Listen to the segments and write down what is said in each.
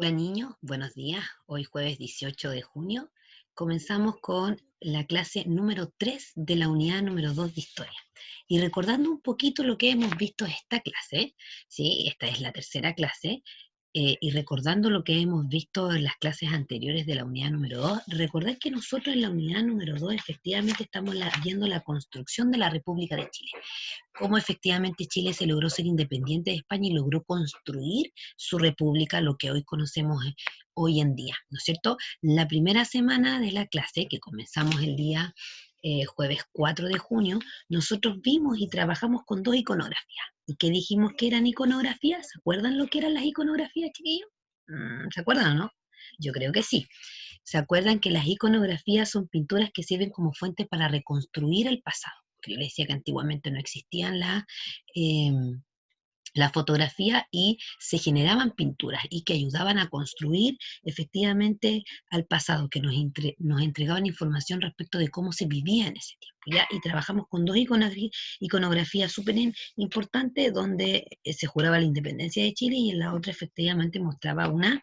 Hola niños, buenos días. Hoy jueves 18 de junio comenzamos con la clase número 3 de la unidad número 2 de historia. Y recordando un poquito lo que hemos visto esta clase, ¿sí? Esta es la tercera clase, y recordando lo que hemos visto en las clases anteriores de la unidad número 2, recordad que nosotros en la unidad número 2 efectivamente estamos viendo la construcción de la República de Chile, cómo efectivamente Chile se logró ser independiente de España y logró construir su república, lo que hoy conocemos hoy en día, ¿no es cierto? La primera semana de la clase, que comenzamos el día jueves 4 de junio, nosotros vimos y trabajamos con dos iconografías. ¿Y qué dijimos que eran iconografías? ¿Se acuerdan lo que eran las iconografías, chiquillos? ¿Se acuerdan o no? Yo creo que sí. ¿Se acuerdan que las iconografías son pinturas que sirven como fuente para reconstruir el pasado? Que yo les decía que antiguamente no existían eh, la fotografía y se generaban pinturas y que ayudaban a construir efectivamente al pasado, que nos entregaban información respecto de cómo se vivía en ese tiempo, ¿ya? Y trabajamos con dos iconografías súper importantes donde se juraba la independencia de Chile y en la otra efectivamente mostraba una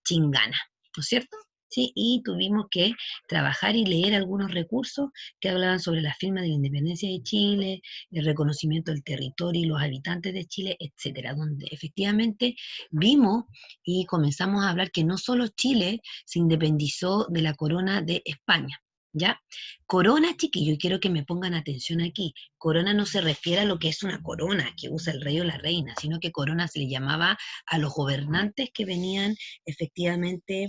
chingana, ¿no es cierto? Sí, y tuvimos que trabajar y leer algunos recursos que hablaban sobre la firma de la independencia de Chile, el reconocimiento del territorio y los habitantes de Chile, etcétera, donde efectivamente vimos y comenzamos a hablar que no solo Chile se independizó de la corona de España, ¿ya? Corona, chiquillo, y quiero que me pongan atención aquí, corona no se refiere a lo que es una corona que usa el rey o la reina, sino que corona se le llamaba a los gobernantes que venían efectivamente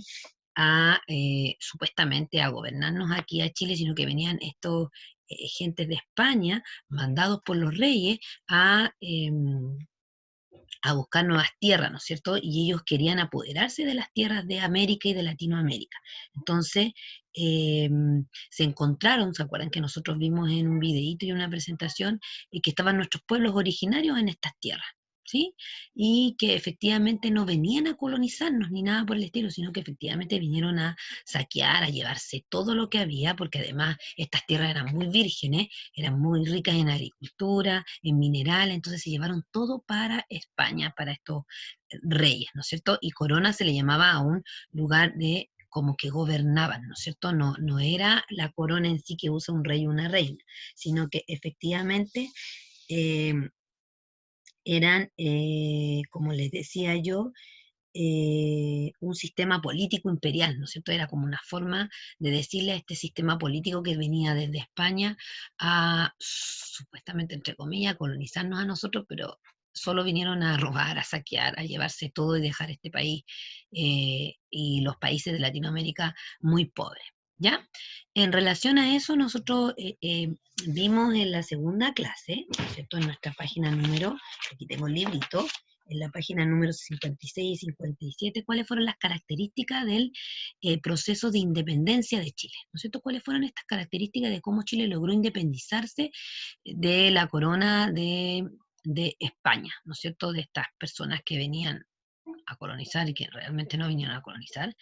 supuestamente a gobernarnos aquí a Chile, sino que venían estos gentes de España, mandados por los reyes, a buscar nuevas tierras, ¿no es cierto? Y ellos querían apoderarse de las tierras de América y de Latinoamérica. Entonces, eh, se encontraron, ¿se acuerdan que nosotros vimos en un videíto y una presentación que estaban nuestros pueblos originarios en estas tierras? ¿Sí? Y que efectivamente no venían a colonizarnos ni nada por el estilo, sino que efectivamente vinieron a saquear, a llevarse todo lo que había, porque además estas tierras eran muy vírgenes, eran muy ricas en agricultura, en minerales, entonces se llevaron todo para España, para estos reyes, ¿no es cierto? Y Corona se le llamaba a un lugar de como que gobernaban, ¿no es cierto? No, no era la corona en sí que usa un rey o una reina, sino que efectivamente eh, eran, como les decía yo, un sistema político imperial, ¿no es cierto? Era como una forma de decirle a este sistema político que venía desde España a, supuestamente, entre comillas, colonizarnos a nosotros, pero solo vinieron a robar, a saquear, a llevarse todo y dejar este país y los países de Latinoamérica muy pobres. ¿Ya? En relación a eso, nosotros vimos en la segunda clase, ¿no es cierto? En nuestra página número, aquí tengo el librito, en la página número 56 y 57, cuáles fueron las características del proceso de independencia de Chile, ¿no es cierto? ¿Cuáles fueron estas características de cómo Chile logró independizarse de la corona de España, ¿no es cierto? De estas personas que venían a colonizar y que realmente no vinieron a colonizar,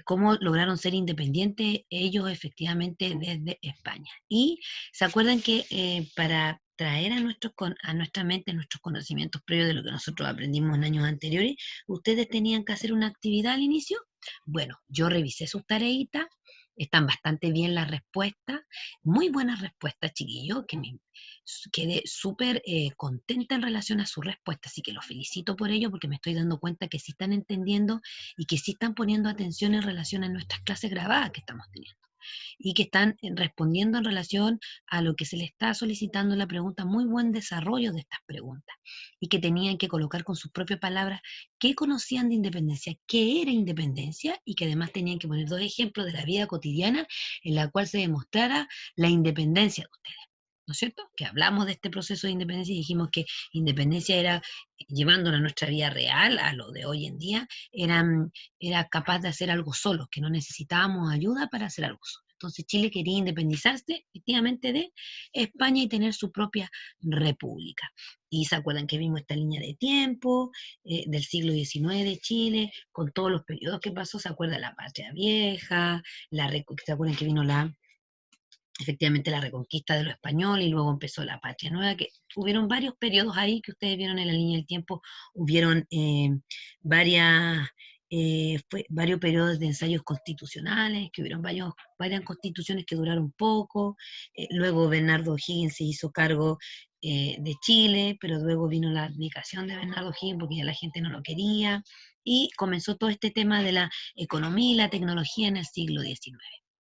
cómo lograron ser independientes ellos efectivamente desde España. Y se acuerdan que para traer a nuestra mente nuestros conocimientos previos de lo que nosotros aprendimos en años anteriores, ustedes tenían que hacer una actividad al inicio. Bueno, yo revisé sus tareitas, están bastante bien las respuestas, muy buenas respuestas, chiquillos, que me quedé súper contenta en relación a su respuesta, así que los felicito por ello porque me estoy dando cuenta que sí están entendiendo y que sí están poniendo atención en relación a nuestras clases grabadas que estamos teniendo y que están respondiendo en relación a lo que se les está solicitando en la pregunta, muy buen desarrollo de estas preguntas y que tenían que colocar con sus propias palabras qué conocían de independencia, qué era independencia y que además tenían que poner dos ejemplos de la vida cotidiana en la cual se demostrara la independencia de ustedes. ¿No es cierto? Que hablamos de este proceso de independencia y dijimos que independencia era, llevándola a nuestra vida real, a lo de hoy en día, era capaz de hacer algo solo, que no necesitábamos ayuda para hacer algo solo. Entonces Chile quería independizarse efectivamente de España y tener su propia república. Y se acuerdan que vimos esta línea de tiempo del siglo XIX de Chile, con todos los periodos que pasó, se acuerda la patria vieja, se acuerdan que vino efectivamente la reconquista de lo español y luego empezó la patria nueva, que hubieron varios periodos ahí que ustedes vieron en la línea del tiempo, hubieron varias fue varios periodos de ensayos constitucionales, que hubieron varias constituciones que duraron poco, luego Bernardo O'Higgins se hizo cargo de Chile, pero luego vino la abdicación de Bernardo O'Higgins porque ya la gente no lo quería, y comenzó todo este tema de la economía y la tecnología en el siglo XIX.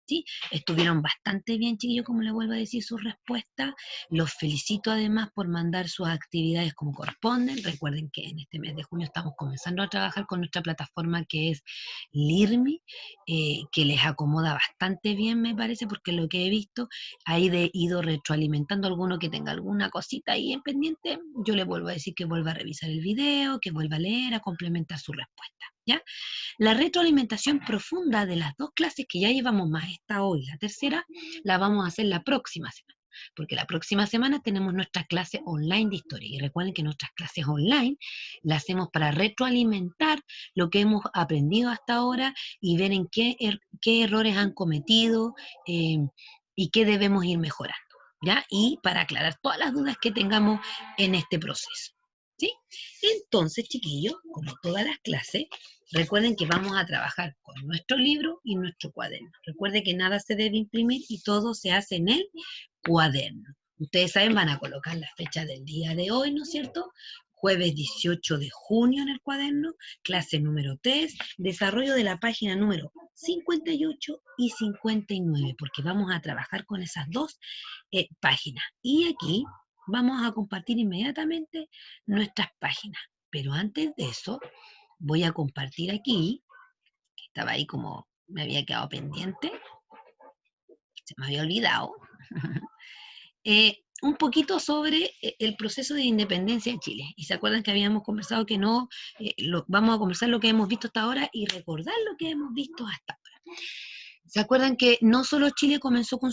¿Sí? Estuvieron bastante bien, chiquillos, como les vuelvo a decir sus respuestas. Los felicito además por mandar sus actividades como corresponden. Recuerden que en este mes de junio estamos comenzando a trabajar con nuestra plataforma que es Lirmi, que les acomoda bastante bien, me parece, porque lo que he visto, ido retroalimentando alguno que tenga alguna cosita ahí en pendiente. Yo le vuelvo a decir que vuelva a revisar el video, que vuelva a leer, a complementar su respuesta. ¿Ya? La retroalimentación profunda de las dos clases que ya llevamos más esta hoy, la tercera, la vamos a hacer la próxima semana, porque la próxima semana tenemos nuestra clase online de historia. Y recuerden que nuestras clases online las hacemos para retroalimentar lo que hemos aprendido hasta ahora y ver en qué errores han cometido eh, y qué debemos ir mejorando. ¿Ya? Y para aclarar todas las dudas que tengamos en este proceso. ¿Sí? Entonces, chiquillos, como todas las clases, recuerden que vamos a trabajar con nuestro libro y nuestro cuaderno. Recuerden que nada se debe imprimir y todo se hace en el cuaderno. Ustedes saben, van a colocar la fecha del día de hoy, ¿no es cierto? Jueves 18 de junio en el cuaderno, clase número 3, desarrollo de la página número 58 y 59, porque vamos a trabajar con esas dos páginas. Y aquí vamos a compartir inmediatamente nuestras páginas. Pero antes de eso, voy a compartir aquí, que estaba ahí como me había quedado pendiente, se me había olvidado, un poquito sobre el proceso de independencia de Chile. Y se acuerdan que habíamos conversado que no, vamos a conversar lo que hemos visto hasta ahora y recordar lo que hemos visto hasta ahora. ¿Se acuerdan que no solo Chile comenzó con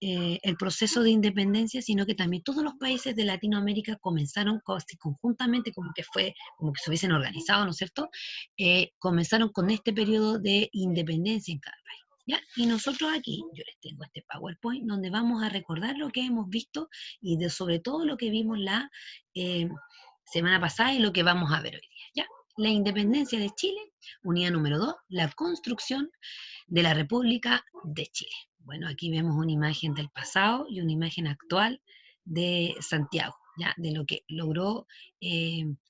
el proceso de independencia, sino que también todos los países de Latinoamérica comenzaron casi conjuntamente, como que se hubiesen organizado, ¿no es cierto? Comenzaron con este periodo de independencia en cada país. ¿Ya? Y nosotros aquí, yo les tengo este PowerPoint donde vamos a recordar lo que hemos visto y sobre todo lo que vimos la eh, semana pasada y lo que vamos a ver hoy día. ¿Ya? La independencia de Chile, unidad número 2, la construcción de la República de Chile. Bueno, aquí vemos una imagen del pasado y una imagen actual de Santiago, ya de lo que logró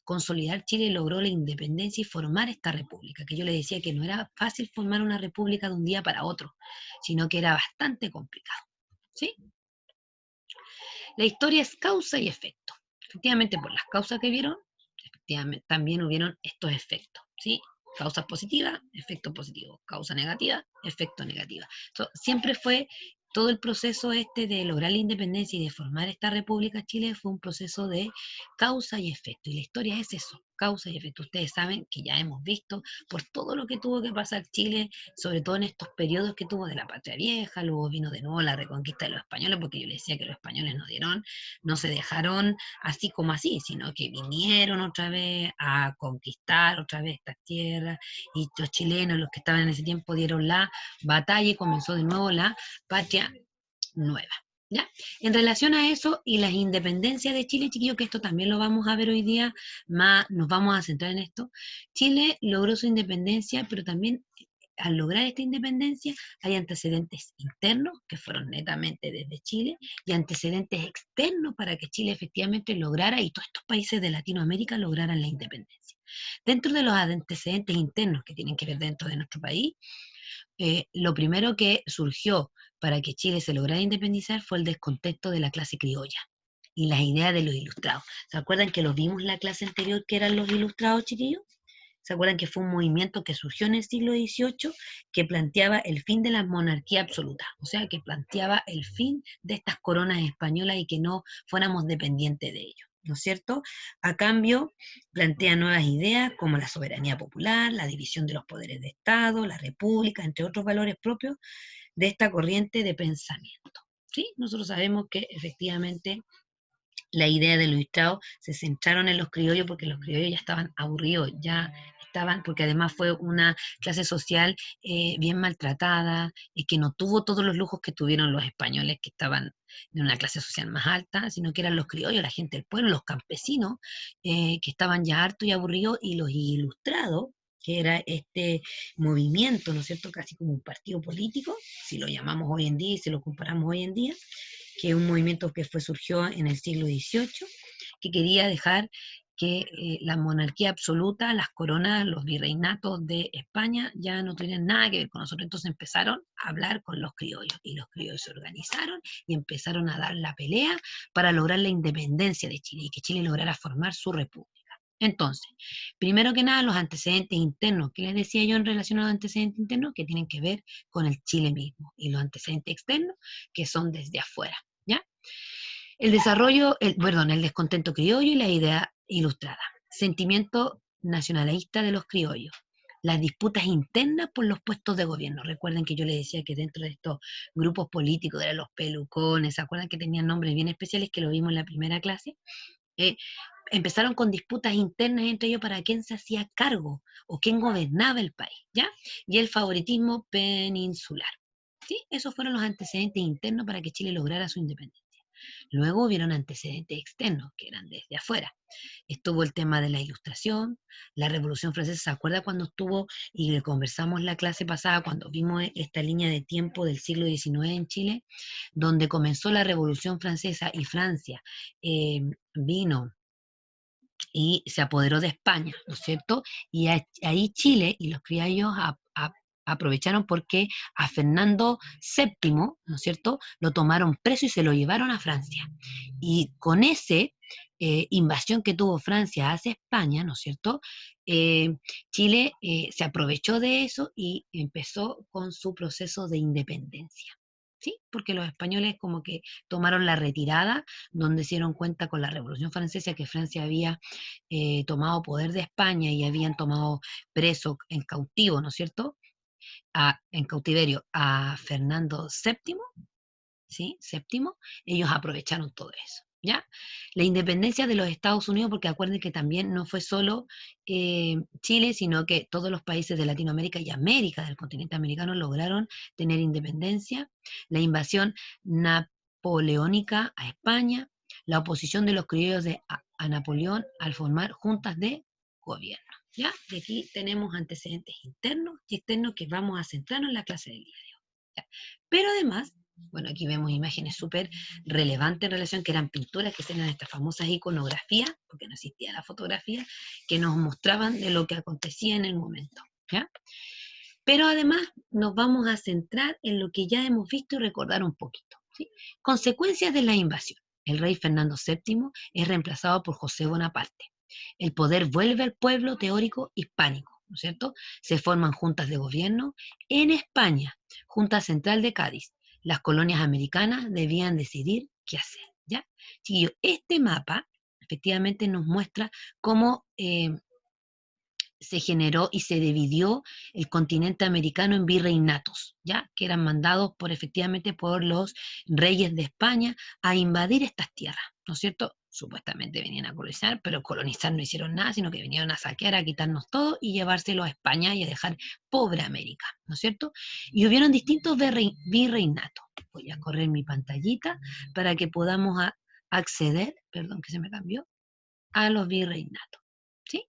consolidar Chile, logró la independencia y formar esta república, que yo le decía que no era fácil formar una república de un día para otro, sino que era bastante complicado. ¿Sí? La historia es causa y efecto. Efectivamente, por las causas que vieron, efectivamente, también hubieron estos efectos. ¿Sí? Causas positivas, efecto positivo. Causa negativa, efecto negativa. Siempre fue todo el proceso este de lograr la independencia y de formar esta República Chile fue un proceso de causa y efecto. Y la historia es eso, causa y efecto. Ustedes saben que ya hemos visto por todo lo que tuvo que pasar Chile, sobre todo en estos periodos que tuvo de la Patria Vieja, luego vino de nuevo la reconquista de los españoles, porque yo les decía que los españoles no se dejaron así como así, sino que vinieron otra vez a conquistar otra vez estas tierras y los chilenos, los que estaban en ese tiempo, dieron la batalla y comenzó de nuevo la patria nueva. ¿Ya? En relación a eso y las independencias de Chile, chiquillos, que esto también lo vamos a ver hoy día, más nos vamos a centrar en esto. Chile logró su independencia, pero también al lograr esta independencia hay antecedentes internos que fueron netamente desde Chile y antecedentes externos para que Chile efectivamente lograra y todos estos países de Latinoamérica lograran la independencia. Dentro de los antecedentes internos que tienen que ver dentro de nuestro país, lo primero que surgió para que Chile se lograra independizar fue el descontento de la clase criolla y las ideas de los ilustrados. ¿Se acuerdan que lo vimos en la clase anterior que eran los ilustrados, chiquillos? ¿Se acuerdan que fue un movimiento que surgió en el siglo XVIII que planteaba el fin de la monarquía absoluta? O sea, que planteaba el fin de estas coronas españolas y que no fuéramos dependientes de ellos, ¿no es cierto? A cambio, plantea nuevas ideas como la soberanía popular, la división de los poderes de Estado, la república, entre otros valores propios de esta corriente de pensamiento. ¿Sí? Nosotros sabemos que efectivamente la idea de los ilustrados se centraron en los criollos porque los criollos ya estaban aburridos, ya estaban, porque además fue una clase social bien maltratada y que no tuvo todos los lujos que tuvieron los españoles que estaban de una clase social más alta, sino que eran los criollos, la gente del pueblo, los campesinos, que estaban ya hartos y aburridos, y los ilustrados que era este movimiento, ¿no es cierto?, casi como un partido político, si lo llamamos hoy en día y si lo comparamos hoy en día, que es un movimiento que surgió en el siglo XVIII, que quería dejar que la monarquía absoluta, las coronas, los virreinatos de España ya no tenían nada que ver con nosotros. Entonces empezaron a hablar con los criollos y los criollos se organizaron y empezaron a dar la pelea para lograr la independencia de Chile y que Chile lograra formar su república. Entonces, primero que nada, los antecedentes internos. ¿Qué les decía yo en relación a los antecedentes internos? Que tienen que ver con el Chile mismo. Y los antecedentes externos, que son desde afuera. ¿Ya? El desarrollo, el descontento criollo y la idea ilustrada. Sentimiento nacionalista de los criollos. Las disputas internas por los puestos de gobierno. Recuerden que yo les decía que dentro de estos grupos políticos eran los pelucones, ¿se acuerdan que tenían nombres bien especiales que lo vimos en la primera clase? Empezaron con disputas internas entre ellos para quién se hacía cargo o quién gobernaba el país, ¿ya? Y el favoritismo peninsular, ¿sí? Esos fueron los antecedentes internos para que Chile lograra su independencia. Luego hubieron antecedentes externos, que eran desde afuera. Estuvo el tema de la Ilustración, la Revolución Francesa. ¿Se acuerda cuando estuvo, y le conversamos la clase pasada, cuando vimos esta línea de tiempo del siglo XIX en Chile, donde comenzó la Revolución Francesa y Francia vino y se apoderó de España, ¿no es cierto? Y ahí Chile y los criollos aprovecharon porque a Fernando VII, ¿no es cierto?, lo tomaron preso y se lo llevaron a Francia. Y con esa invasión que tuvo Francia hacia España, ¿no es cierto?, Chile se aprovechó de eso y empezó con su proceso de independencia. ¿Sí? Porque los españoles como que tomaron la retirada, donde se dieron cuenta con la Revolución Francesa que Francia había tomado poder de España y habían tomado preso en cautivo, ¿no es cierto?, en cautiverio a Fernando VII, ¿sí? Séptimo, ellos aprovecharon todo eso, ¿ya? La independencia de los Estados Unidos, porque acuérdense que también no fue solo Chile, sino que todos los países de Latinoamérica y América, del continente americano, lograron tener independencia. La invasión napoleónica a España, la oposición de los criollos a Napoleón al formar juntas de gobierno. ¿Ya? De aquí tenemos antecedentes internos y externos que vamos a centrarnos en la clase del día de hoy. ¿Ya? Pero además, bueno, aquí vemos imágenes súper relevantes en relación, que eran pinturas que eran estas famosas iconografías, porque no existía la fotografía, que nos mostraban de lo que acontecía en el momento. ¿Ya? Pero además nos vamos a centrar en lo que ya hemos visto y recordar un poquito. ¿Sí? Consecuencias de la invasión. El rey Fernando VII es reemplazado por José Bonaparte. El poder vuelve al pueblo teórico hispánico, ¿no es cierto? Se forman juntas de gobierno en España, Junta Central de Cádiz. Las colonias americanas debían decidir qué hacer, ¿ya? Chiquillos, este mapa efectivamente nos muestra cómo se generó y se dividió el continente americano en virreinatos, ¿ya? Que eran mandados efectivamente por los reyes de España a invadir estas tierras, ¿no es cierto? Supuestamente venían a colonizar, pero colonizar no hicieron nada, sino que vinieron a saquear, a quitarnos todo y llevárselo a España y a dejar pobre América, ¿no es cierto? Y hubieron distintos virreinatos. Voy a correr mi pantallita para que podamos acceder, perdón que se me cambió, a los virreinatos, ¿sí?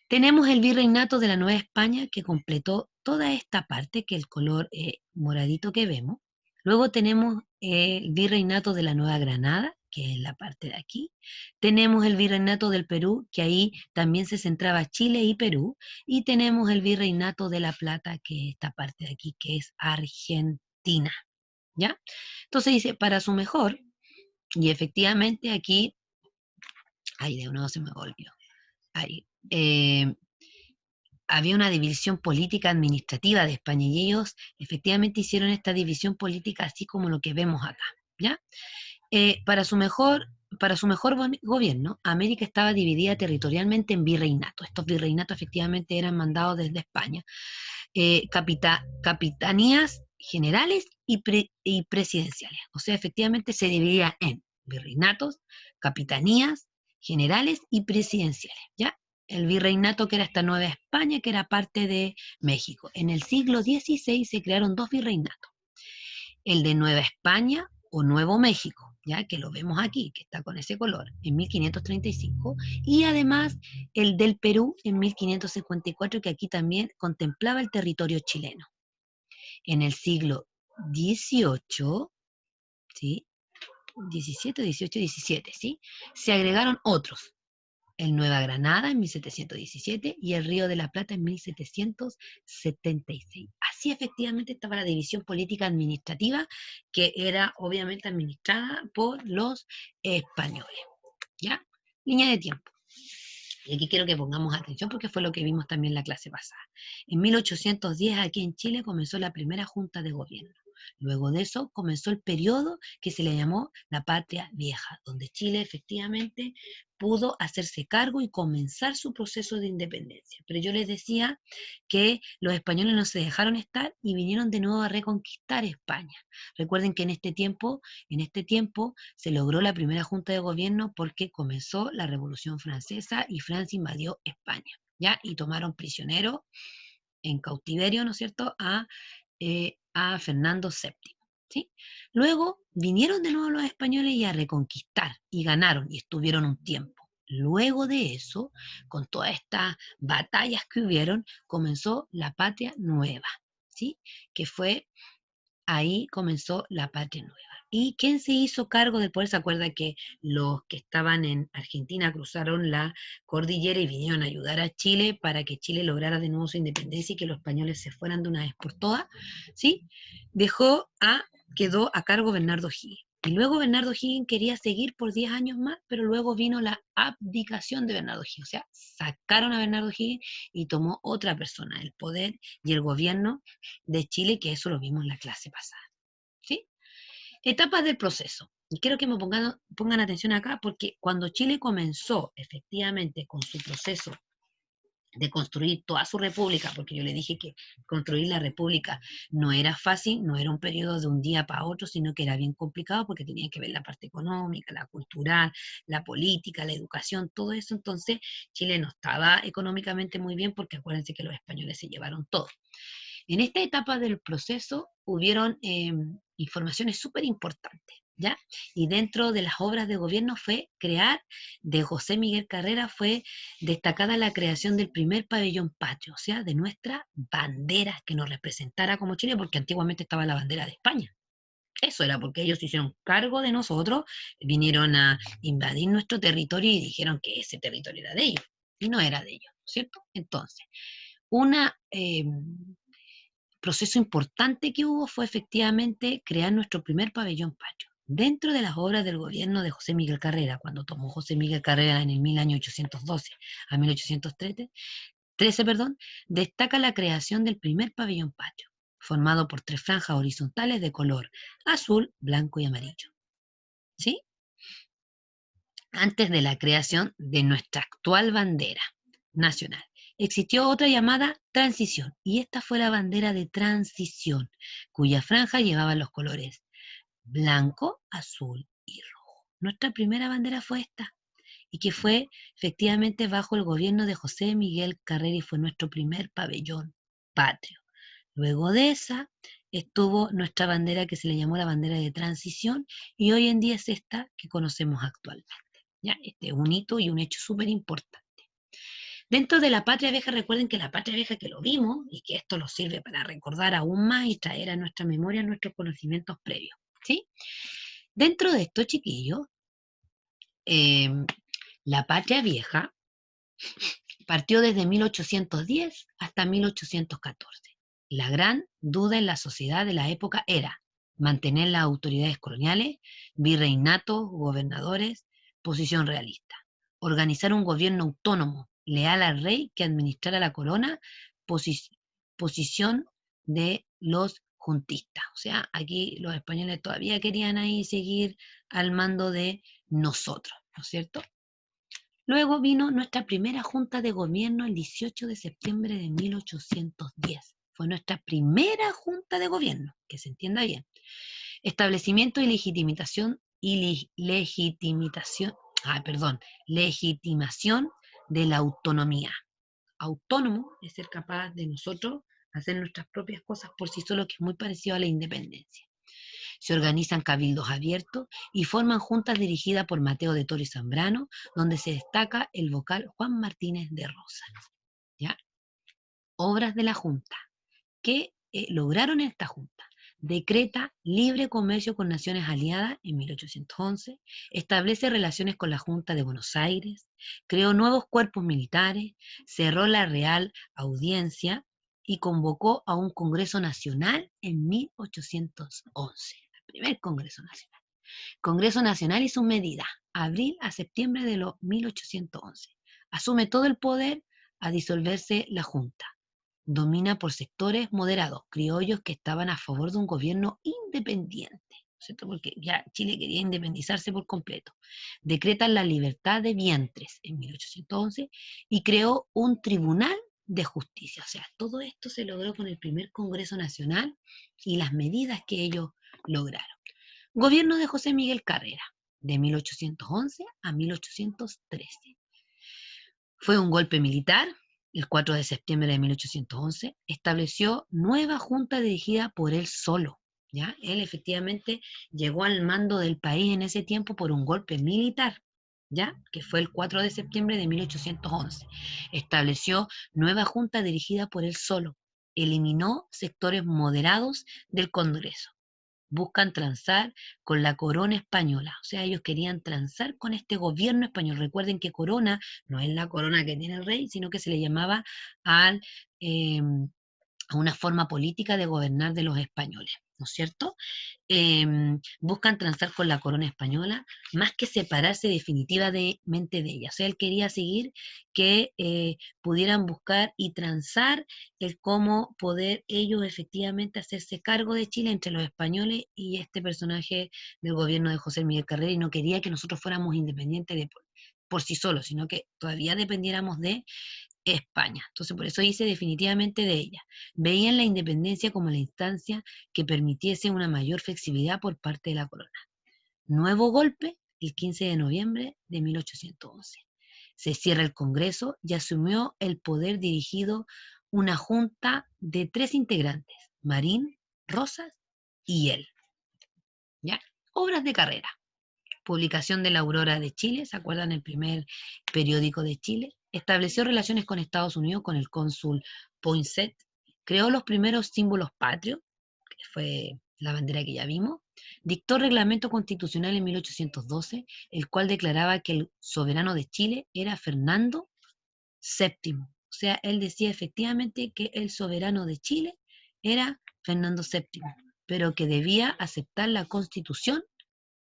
Tenemos el virreinato de la Nueva España que completó toda esta parte, que es el color moradito que vemos. Luego tenemos el virreinato de la Nueva Granada, que es la parte de aquí. Tenemos el virreinato del Perú, que ahí también se centraba Chile y Perú. Y tenemos el virreinato de La Plata, que es esta parte de aquí, que es Argentina. ¿Ya? Entonces dice, para su mejor, y efectivamente aquí, ay, de nuevo se me volvió. Ahí, había una división política administrativa de España y ellos efectivamente hicieron esta división política así como lo que vemos acá, ¿ya? Para su mejor gobierno, América estaba dividida territorialmente en virreinatos. Estos virreinatos efectivamente eran mandados desde España. Capitanías generales y presidenciales. O sea, efectivamente se dividía en virreinatos, capitanías generales y presidenciales, ¿ya? El virreinato, que era esta Nueva España, que era parte de México. En el siglo XVI se crearon dos virreinatos. El de Nueva España, o Nuevo México, ya que lo vemos aquí, que está con ese color, en 1535, y además el del Perú en 1554, que aquí también contemplaba el territorio chileno. En el siglo XVIII, ¿sí? 17, 18, 17, ¿sí? Se agregaron otros, el Nueva Granada en 1717 y el Río de la Plata en 1776. Así efectivamente estaba la división política administrativa, que era obviamente administrada por los españoles. ¿Ya? Línea de tiempo. Y aquí quiero que pongamos atención porque fue lo que vimos también en la clase pasada. En 1810 aquí en Chile comenzó la primera junta de gobierno. Luego de eso comenzó el periodo que se le llamó la Patria Vieja, donde Chile efectivamente pudo hacerse cargo y comenzar su proceso de independencia. Pero yo les decía que los españoles no se dejaron estar y vinieron de nuevo a reconquistar España. Recuerden que en este tiempo se logró la primera junta de gobierno porque comenzó la Revolución Francesa y Francia invadió España, ¿ya? Y tomaron prisionero en cautiverio, ¿no es cierto?, a Fernando VII, ¿sí? Luego vinieron de nuevo los españoles y a reconquistar y ganaron y estuvieron un tiempo. Luego de eso, con todas estas batallas que hubieron, comenzó la patria nueva, ¿sí? Que fue ahí comenzó la patria nueva. ¿Y quién se hizo cargo del poder? ¿Se acuerda que los que estaban en Argentina cruzaron la cordillera y vinieron a ayudar a Chile para que Chile lograra de nuevo su independencia y que los españoles se fueran de una vez por todas? ¿Sí? Quedó a cargo Bernardo Higgins. Y luego Bernardo Higgins quería seguir por 10 años más, pero luego vino la abdicación de Bernardo Higgins. O sea, sacaron a Bernardo Higgins y tomó otra persona el poder y el gobierno de Chile, que eso lo vimos en la clase pasada. ¿Sí? Etapas del proceso. Y quiero que me pongan atención acá, porque cuando Chile comenzó efectivamente con su proceso de construir toda su república, porque yo le dije que construir la república no era fácil, no era un periodo de un día para otro, sino que era bien complicado porque tenía que ver la parte económica, la cultural, la política, la educación, todo eso. Entonces Chile no estaba económicamente muy bien porque acuérdense que los españoles se llevaron todo. En esta etapa del proceso hubieron informaciones súper importantes, ¿ya? Y dentro de las obras de gobierno de José Miguel Carrera fue destacada la creación del primer pabellón patrio, o sea, de nuestra bandera que nos representara como Chile, porque antiguamente estaba la bandera de España. Eso era porque ellos se hicieron cargo de nosotros, vinieron a invadir nuestro territorio y dijeron que ese territorio era de ellos, y no era de ellos, ¿cierto? Entonces, una proceso importante que hubo fue efectivamente crear nuestro primer pabellón patrio. Dentro de las obras del gobierno de José Miguel Carrera, cuando tomó José Miguel Carrera en el 1812 a 1813, destaca la creación del primer pabellón patrio, formado por 3 franjas horizontales de color azul, blanco y amarillo. ¿Sí? Antes de la creación de nuestra actual bandera nacional. Existió otra llamada transición, y esta fue la bandera de transición, cuya franja llevaba los colores blanco, azul y rojo. Nuestra primera bandera fue esta, y que fue efectivamente bajo el gobierno de José Miguel Carrera y fue nuestro primer pabellón patrio. Luego de esa estuvo nuestra bandera que se le llamó la bandera de transición y hoy en día es esta que conocemos actualmente. ¿Ya? Este es un hito y un hecho súper importante. Dentro de la patria vieja, recuerden que la patria vieja que lo vimos y que esto nos sirve para recordar aún más y traer a nuestra memoria nuestros conocimientos previos. ¿Sí? Dentro de esto, chiquillos, la patria vieja partió desde 1810 hasta 1814. La gran duda en la sociedad de la época era mantener las autoridades coloniales, virreinatos, gobernadores, posición realista. Organizar un gobierno autónomo, leal al rey que administrara la corona, posición de los juntistas. O sea, aquí los españoles todavía querían ahí seguir al mando de nosotros, ¿no es cierto? Luego vino nuestra primera junta de gobierno el 18 de septiembre de 1810. Fue nuestra primera junta de gobierno, que se entienda bien. Establecimiento y legitimación de la autonomía. Autónomo es ser capaz de nosotros hacer nuestras propias cosas por sí solo, que es muy parecido a la independencia. Se organizan cabildos abiertos y forman juntas dirigidas por Mateo de Toro y Zambrano, donde se destaca el vocal Juan Martínez de Rosa. ¿Ya? Obras de la Junta. ¿Qué lograron esta Junta? Decreta libre comercio con naciones aliadas en 1811, establece relaciones con la Junta de Buenos Aires, creó nuevos cuerpos militares, cerró la Real Audiencia y convocó a un Congreso Nacional en 1811, el primer Congreso Nacional. Congreso Nacional y sus medidas, abril a septiembre de los 1811. Asume todo el poder a disolverse la Junta. Domina por sectores moderados, criollos que estaban a favor de un gobierno independiente, ¿cierto? Porque ya Chile quería independizarse por completo. Decretan la libertad de vientres en 1811 y creó un tribunal de justicia. O sea, todo esto se logró con el primer Congreso Nacional y las medidas que ellos lograron. Gobierno de José Miguel Carrera, de 1811 a 1813. Fue un golpe militar. El 4 de septiembre de 1811, estableció nueva junta dirigida por él solo. ¿Ya? Él efectivamente llegó al mando del país en ese tiempo por un golpe militar, ¿ya? Que fue el 4 de septiembre de 1811. Estableció nueva junta dirigida por él solo. Eliminó sectores moderados del Congreso. Buscan transar con la corona española. O sea, ellos querían transar con este gobierno español. Recuerden que corona no es la corona que tiene el rey, sino que se le llamaba al, a una forma política de gobernar de los españoles, ¿no es cierto? Buscan transar con la corona española más que separarse definitivamente de ella. O sea, él quería seguir que pudieran buscar y transar el cómo poder ellos efectivamente hacerse cargo de Chile entre los españoles y este personaje del gobierno de José Miguel Carrera, y no quería que nosotros fuéramos independientes por sí solos, sino que todavía dependiéramos de España. Entonces, por eso dice definitivamente de ella. Veían la independencia como la instancia que permitiese una mayor flexibilidad por parte de la corona. Nuevo golpe el 15 de noviembre de 1811. Se cierra el Congreso y asumió el poder dirigido una junta de 3 integrantes, Marín, Rosas y él. ¿Ya? Obras de Carrera. Publicación de la Aurora de Chile, ¿se acuerdan? El primer periódico de Chile. Estableció relaciones con Estados Unidos con el cónsul Poinsett. Creó los primeros símbolos patrios, que fue la bandera que ya vimos. Dictó reglamento constitucional en 1812, el cual declaraba que el soberano de Chile era Fernando VII. O sea, él decía efectivamente que el soberano de Chile era Fernando VII, pero que debía aceptar la constitución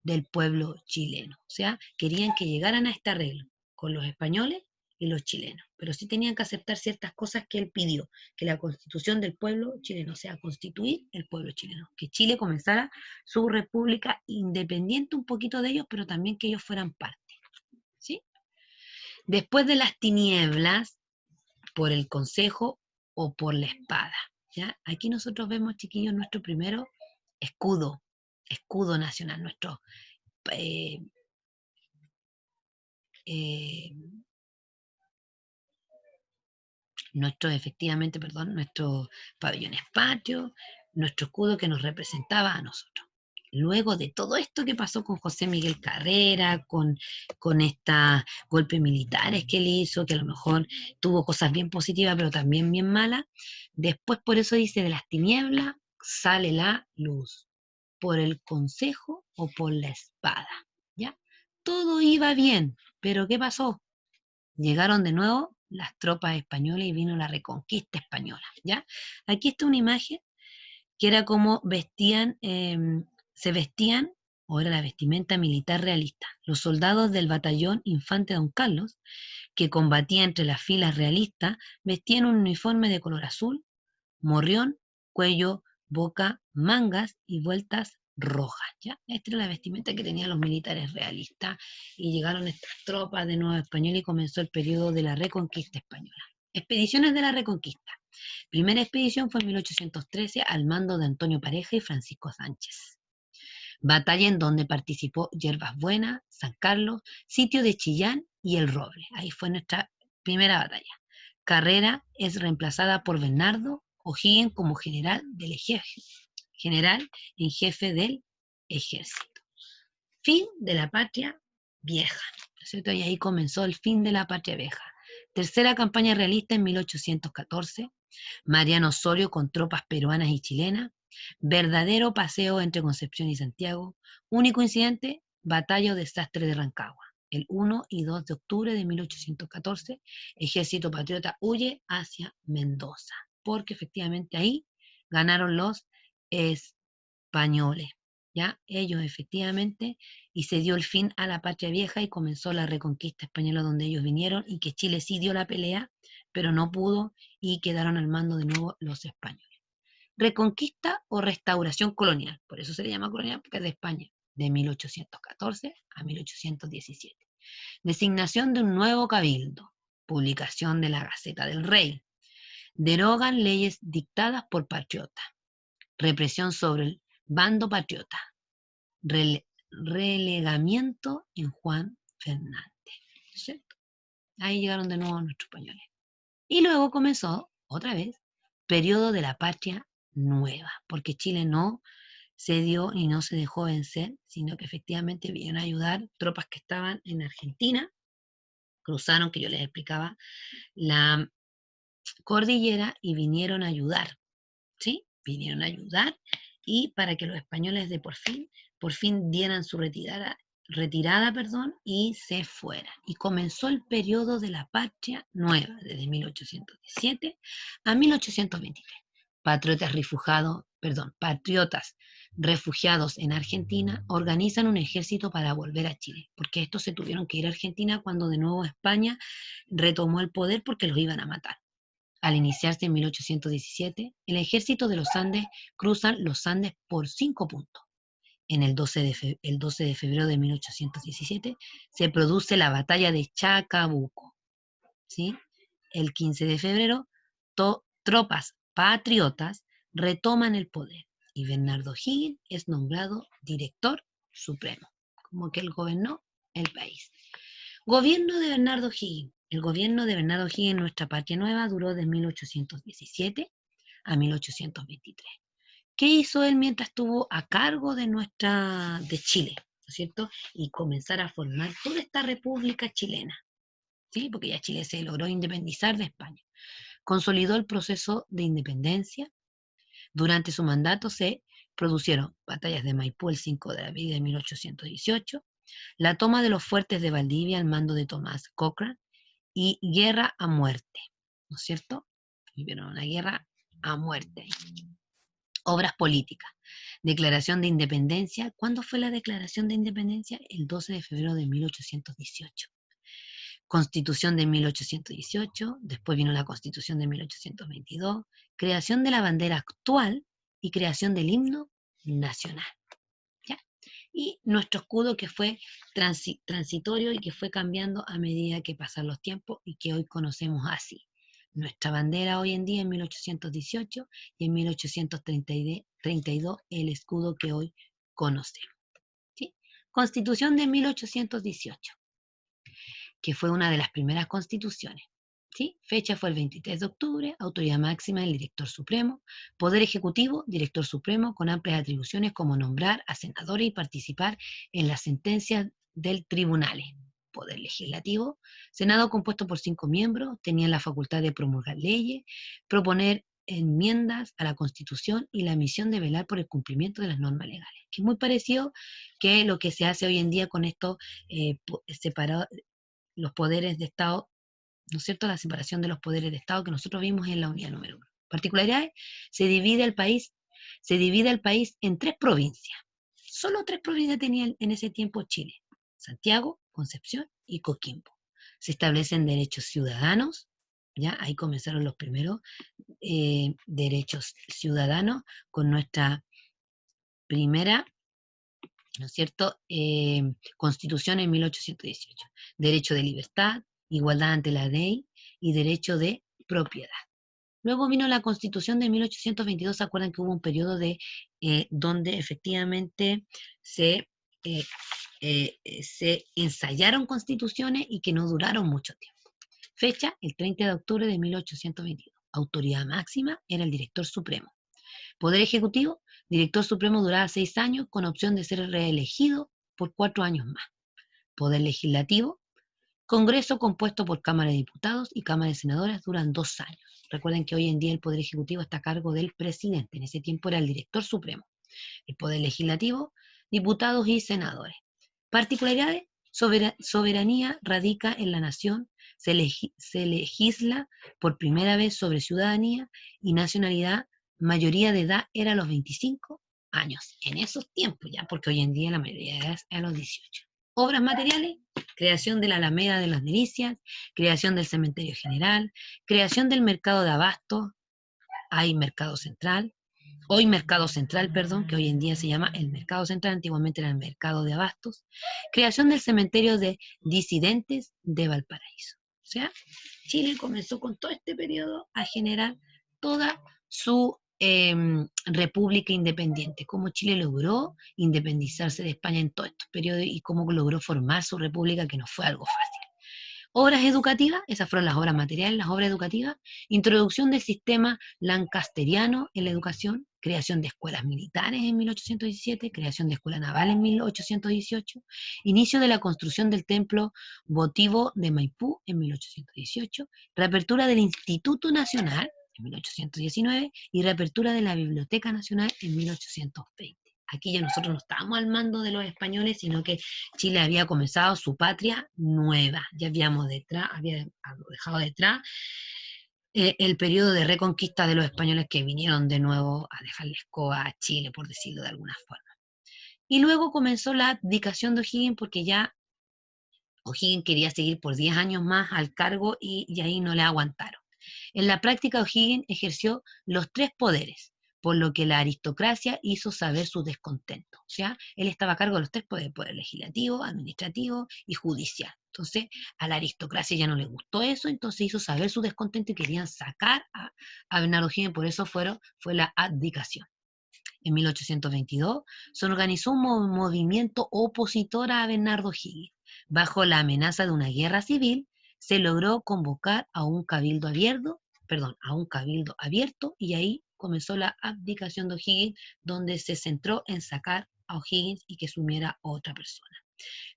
del pueblo chileno. O sea, querían que llegaran a este arreglo con los españoles y los chilenos, pero sí tenían que aceptar ciertas cosas que él pidió, que la constitución del pueblo chileno, o sea, constituir el pueblo chileno, que Chile comenzara su república independiente un poquito de ellos, pero también que ellos fueran parte. ¿Sí? Después de las tinieblas, por el consejo o por la espada. ¿Ya? Aquí nosotros vemos, chiquillos, nuestro primero escudo nacional, eh, eh, efectivamente, perdón, nuestros pabellones patrios, nuestro escudo que nos representaba a nosotros. Luego de todo esto que pasó con José Miguel Carrera, con estos golpes militares que él hizo, que a lo mejor tuvo cosas bien positivas, pero también bien malas, después por eso dice, de las tinieblas sale la luz, por el consejo o por la espada, ¿ya? Todo iba bien, pero ¿qué pasó? Llegaron de nuevo las tropas españolas y vino la reconquista española, ¿ya? Aquí está una imagen que era como vestían, se vestían, o era la vestimenta militar realista. Los soldados del batallón Infante Don Carlos, que combatía entre las filas realistas, vestían un uniforme de color azul, morrión, cuello, boca, mangas y vueltas rojas, ¿ya? Esta era la vestimenta que tenían los militares realistas y llegaron estas tropas de nuevo español y comenzó el periodo de la reconquista española. Expediciones de la reconquista. Primera expedición fue en 1813 al mando de Antonio Pareja y Francisco Sánchez. Batalla en donde participó Yerbas Buenas, San Carlos, sitio de Chillán y El Roble. Ahí fue nuestra primera batalla. Carrera es reemplazada por Bernardo O'Higgins como general en jefe del ejército. Fin de la patria vieja, ¿no es cierto? Y ahí comenzó el fin de la patria vieja. Tercera campaña realista en 1814, Mariano Osorio con tropas peruanas y chilenas, verdadero paseo entre Concepción y Santiago, único incidente, batalla o desastre de Rancagua. El 1 y 2 de octubre de 1814, ejército patriota huye hacia Mendoza, porque efectivamente ahí ganaron los españoles, ¿ya? Ellos efectivamente, y se dio el fin a la patria vieja y comenzó la reconquista española donde ellos vinieron y que Chile sí dio la pelea, pero no pudo y quedaron al mando de nuevo los españoles. Reconquista o restauración colonial, por eso se le llama colonial porque es de España, de 1814 a 1817. Designación de un nuevo cabildo, publicación de la Gaceta del Rey, derogan leyes dictadas por patriotas, represión sobre el bando patriota, relegamiento en Juan Fernández, ¿cierto? Ahí llegaron de nuevo nuestros españoles. Y luego comenzó, otra vez, periodo de la patria nueva, porque Chile no se dio y no se dejó vencer, sino que efectivamente vinieron a ayudar tropas que estaban en Argentina, cruzaron, que yo les explicaba, la cordillera y vinieron a ayudar, ¿sí? Vinieron a ayudar y para que los españoles de por fin dieran su retirada, perdón, y se fueran. Y comenzó el periodo de la patria nueva, desde 1817 a 1823. Patriotas refugiados en Argentina organizan un ejército para volver a Chile, porque estos se tuvieron que ir a Argentina cuando de nuevo España retomó el poder porque los iban a matar. Al iniciarse en 1817, el ejército de los Andes cruzan los Andes por 5 puntos. En el 12 de febrero de 1817 se produce la batalla de Chacabuco, ¿sí? El 15 de febrero, tropas patriotas retoman el poder y Bernardo O'Higgins es nombrado director supremo, como que él gobernó el país. Gobierno de Bernardo O'Higgins. El gobierno de Bernardo O'Higgins en nuestra patria nueva duró de 1817 a 1823. ¿Qué hizo él mientras estuvo a cargo de Chile, ¿no es cierto? Y comenzar a formar toda esta república chilena, ¿sí? Porque ya Chile se logró independizar de España. Consolidó el proceso de independencia. Durante su mandato se produjeron batallas de Maipú el 5 de abril de 1818, la toma de los fuertes de Valdivia al mando de Tomás Cochrane y guerra a muerte, ¿no es cierto? Vivieron una guerra a muerte. Obras políticas. Declaración de Independencia. ¿Cuándo fue la declaración de Independencia? El 12 de febrero de 1818. Constitución de 1818, después vino la Constitución de 1822, creación de la bandera actual y creación del himno nacional. ¿Ya? Y nuestro escudo que fue transitorio y que fue cambiando a medida que pasan los tiempos y que hoy conocemos así. Nuestra bandera hoy en día en 1818 y en 1832 el escudo que hoy conocemos. ¿Sí? Constitución de 1818, que fue una de las primeras constituciones. ¿Sí? Fecha fue el 23 de octubre, autoridad máxima el director supremo, poder ejecutivo, director supremo, con amplias atribuciones como nombrar a senadores y participar en las sentencias del tribunal. Poder legislativo, Senado compuesto por 5 miembros, tenían la facultad de promulgar leyes, proponer enmiendas a la Constitución y la misión de velar por el cumplimiento de las normas legales, que es muy parecido que lo que se hace hoy en día con esto separado, los poderes de Estado, ¿no es cierto?, la separación de los poderes de Estado que nosotros vimos en la unidad número 1. Particularidades, se divide el país en 3 provincias. Solo 3 provincias tenían en ese tiempo Chile: Santiago, Concepción y Coquimbo. Se establecen derechos ciudadanos, ya ahí comenzaron los primeros derechos ciudadanos con nuestra primera, ¿no es cierto?, Constitución en 1818. Derecho de libertad, igualdad ante la ley y derecho de propiedad. Luego vino la Constitución de 1822, ¿se acuerdan que hubo un periodo donde efectivamente se ensayaron constituciones y que no duraron mucho tiempo? Fecha, el 30 de octubre de 1822. Autoridad máxima era el director supremo. Poder ejecutivo, Director supremo duraba 6 años con opción de ser reelegido por 4 años más. Poder legislativo, Congreso compuesto por Cámara de Diputados y Cámara de Senadores duran 2 años. Recuerden que hoy en día el Poder Ejecutivo está a cargo del presidente. En ese tiempo era el director supremo. El Poder Legislativo, diputados y senadores. Particularidades: soberanía radica en la nación, se legisla por primera vez sobre ciudadanía y nacionalidad, mayoría de edad era a los 25 años. En esos tiempos ya, porque hoy en día la mayoría de edad es a los 18. Obras materiales: creación de la Alameda de las Delicias, creación del Cementerio General, creación del mercado de abastos, hay mercado central, hoy Mercado Central, perdón, que hoy en día se llama el Mercado Central, antiguamente era el Mercado de Abastos, creación del cementerio de disidentes de Valparaíso. O sea, Chile comenzó con todo este periodo a generar toda su república independiente, cómo Chile logró independizarse de España en todos estos periodos y cómo logró formar su república, que no fue algo fácil. Obras educativas, esas fueron las obras materiales, las obras educativas: introducción del sistema lancasteriano en la educación, creación de escuelas militares en 1817, creación de escuela naval en 1818, inicio de la construcción del templo votivo de Maipú en 1818, reapertura del Instituto Nacional en 1819 y reapertura de la Biblioteca Nacional en 1820. Aquí ya nosotros no estábamos al mando de los españoles, sino que Chile había comenzado su patria nueva. Ya habíamos dejado detrás el periodo de reconquista de los españoles que vinieron de nuevo a dejarle escoba a Chile, por decirlo de alguna forma. Y luego comenzó la abdicación de O'Higgins, porque ya O'Higgins quería seguir por 10 años más al cargo y ahí no le aguantaron. En la práctica, O'Higgins ejerció los 3 poderes, por lo que la aristocracia hizo saber su descontento. O sea, él estaba a cargo de los 3 poderes: poder legislativo, administrativo y judicial. Entonces, a la aristocracia ya no le gustó eso, entonces hizo saber su descontento y querían sacar a Bernardo O'Higgins, por eso fue la abdicación. En 1822 se organizó un movimiento opositor a Bernardo O'Higgins. Bajo la amenaza de una guerra civil, se logró convocar a un cabildo abierto, y ahí comenzó la abdicación de O'Higgins, donde se centró en sacar a O'Higgins y que asumiera otra persona.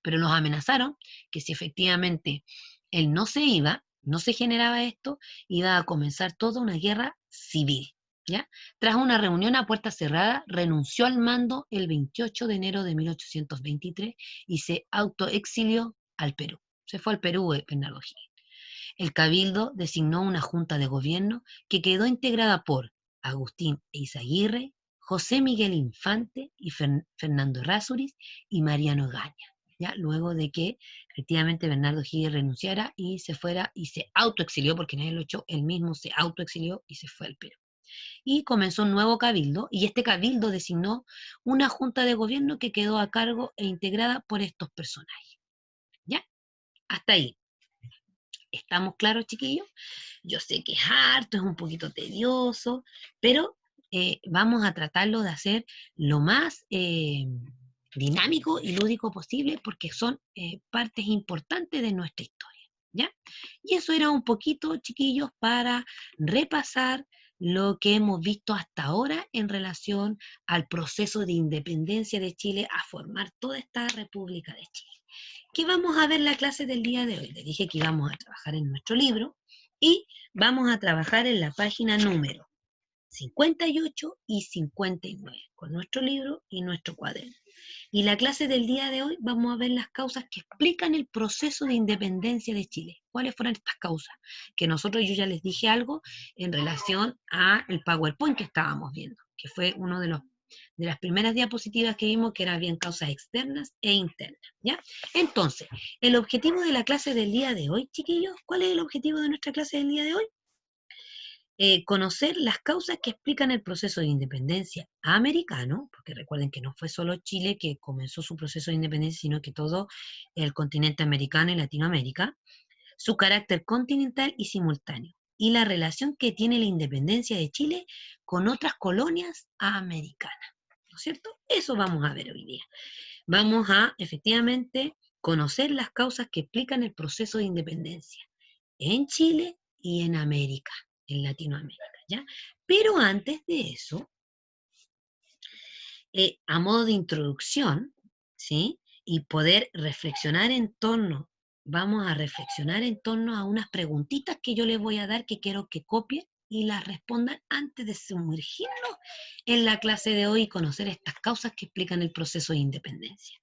Pero los amenazaron que si efectivamente él no se iba, no se generaba esto, iba a comenzar toda una guerra civil. ¿Ya? Tras una reunión a puerta cerrada, renunció al mando el 28 de enero de 1823 y se autoexilió al Perú. Se fue al Perú, Bernardo O'Higgins. El Cabildo designó una junta de gobierno que quedó integrada por Agustín Eizaguirre, José Miguel Infante y Fernando Errázuriz y Mariano Gaña. ¿Ya? Luego de que efectivamente Bernardo O'Higgins renunciara y se fuera y se autoexilió, porque nadie lo echó, él mismo se autoexilió y se fue al Perú. Y comenzó un nuevo cabildo, y este cabildo designó una junta de gobierno que quedó a cargo e integrada por estos personajes. ¿Ya? Hasta ahí. ¿Estamos claros, chiquillos? Yo sé que es harto, es un poquito tedioso, pero vamos a tratarlo de hacer lo más dinámico y lúdico posible, porque son partes importantes de nuestra historia, ¿ya? Y eso era un poquito, chiquillos, para repasar lo que hemos visto hasta ahora en relación al proceso de independencia de Chile, a formar toda esta República de Chile. ¿Qué vamos a ver en la clase del día de hoy? Les dije que íbamos a trabajar en nuestro libro y vamos a trabajar en la página número 58 y 59, con nuestro libro y nuestro cuaderno. Y la clase del día de hoy vamos a ver las causas que explican el proceso de independencia de Chile. ¿Cuáles fueron estas causas? Que nosotros, yo ya les dije algo en relación a el PowerPoint que estábamos viendo, que fue uno de las primeras diapositivas que vimos, que eran bien causas externas e internas, ¿ya? Entonces, el objetivo de la clase del día de hoy, chiquillos, ¿cuál es el objetivo de nuestra clase del día de hoy? Conocer las causas que explican el proceso de independencia americano, porque recuerden que no fue solo Chile que comenzó su proceso de independencia, sino que todo el continente americano y Latinoamérica, su carácter continental y simultáneo, y la relación que tiene la independencia de Chile con otras colonias americanas, ¿no es cierto? Eso vamos a ver hoy día. Vamos a, efectivamente, conocer las causas que explican el proceso de independencia en Chile y en América, en Latinoamérica, ¿ya? Pero antes de eso, a modo de introducción, ¿sí? Y poder reflexionar en torno, vamos a reflexionar en torno a unas preguntitas que yo les voy a dar que quiero que copien y las respondan antes de sumergirnos en la clase de hoy y conocer estas causas que explican el proceso de independencia.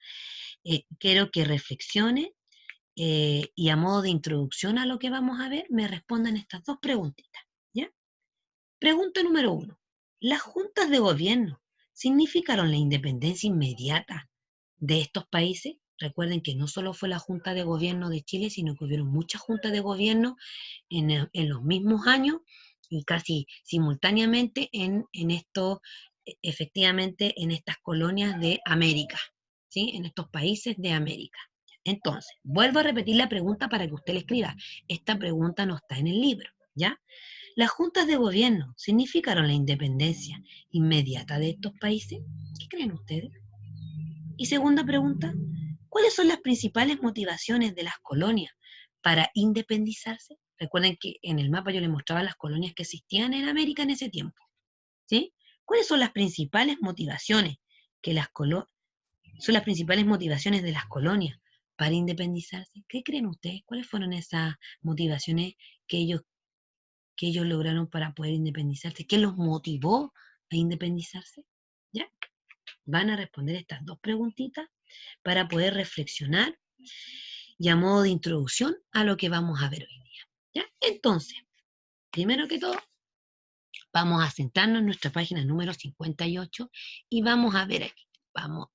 Quiero que reflexione y a modo de introducción a lo que vamos a ver, me respondan estas dos preguntitas, ¿ya? Pregunta número uno. ¿Las juntas de gobierno significaron la independencia inmediata de estos países? Recuerden que no solo fue la Junta de Gobierno de Chile, sino que hubieron muchas juntas de gobierno en los mismos años y casi simultáneamente efectivamente, en estas colonias de América, ¿sí? En estos países de América. Entonces, vuelvo a repetir la pregunta para que usted la escriba. Esta pregunta no está en el libro, ¿ya? ¿Las juntas de gobierno significaron la independencia inmediata de estos países? ¿Qué creen ustedes? Y segunda pregunta, ¿cuáles son las principales motivaciones de las colonias para independizarse? Recuerden que en el mapa yo les mostraba las colonias que existían en América en ese tiempo, ¿sí? ¿Cuáles son las principales motivaciones que son las principales motivaciones de las colonias para independizarse? ¿Qué creen ustedes? ¿Cuáles fueron esas motivaciones que ellos lograron para poder independizarse? ¿Qué los motivó a independizarse? ¿Ya? Van a responder estas dos preguntitas para poder reflexionar y a modo de introducción a lo que vamos a ver hoy día. ¿Ya? Entonces, primero que todo, vamos a sentarnos en nuestra página número 58 y vamos a ver aquí. Vamos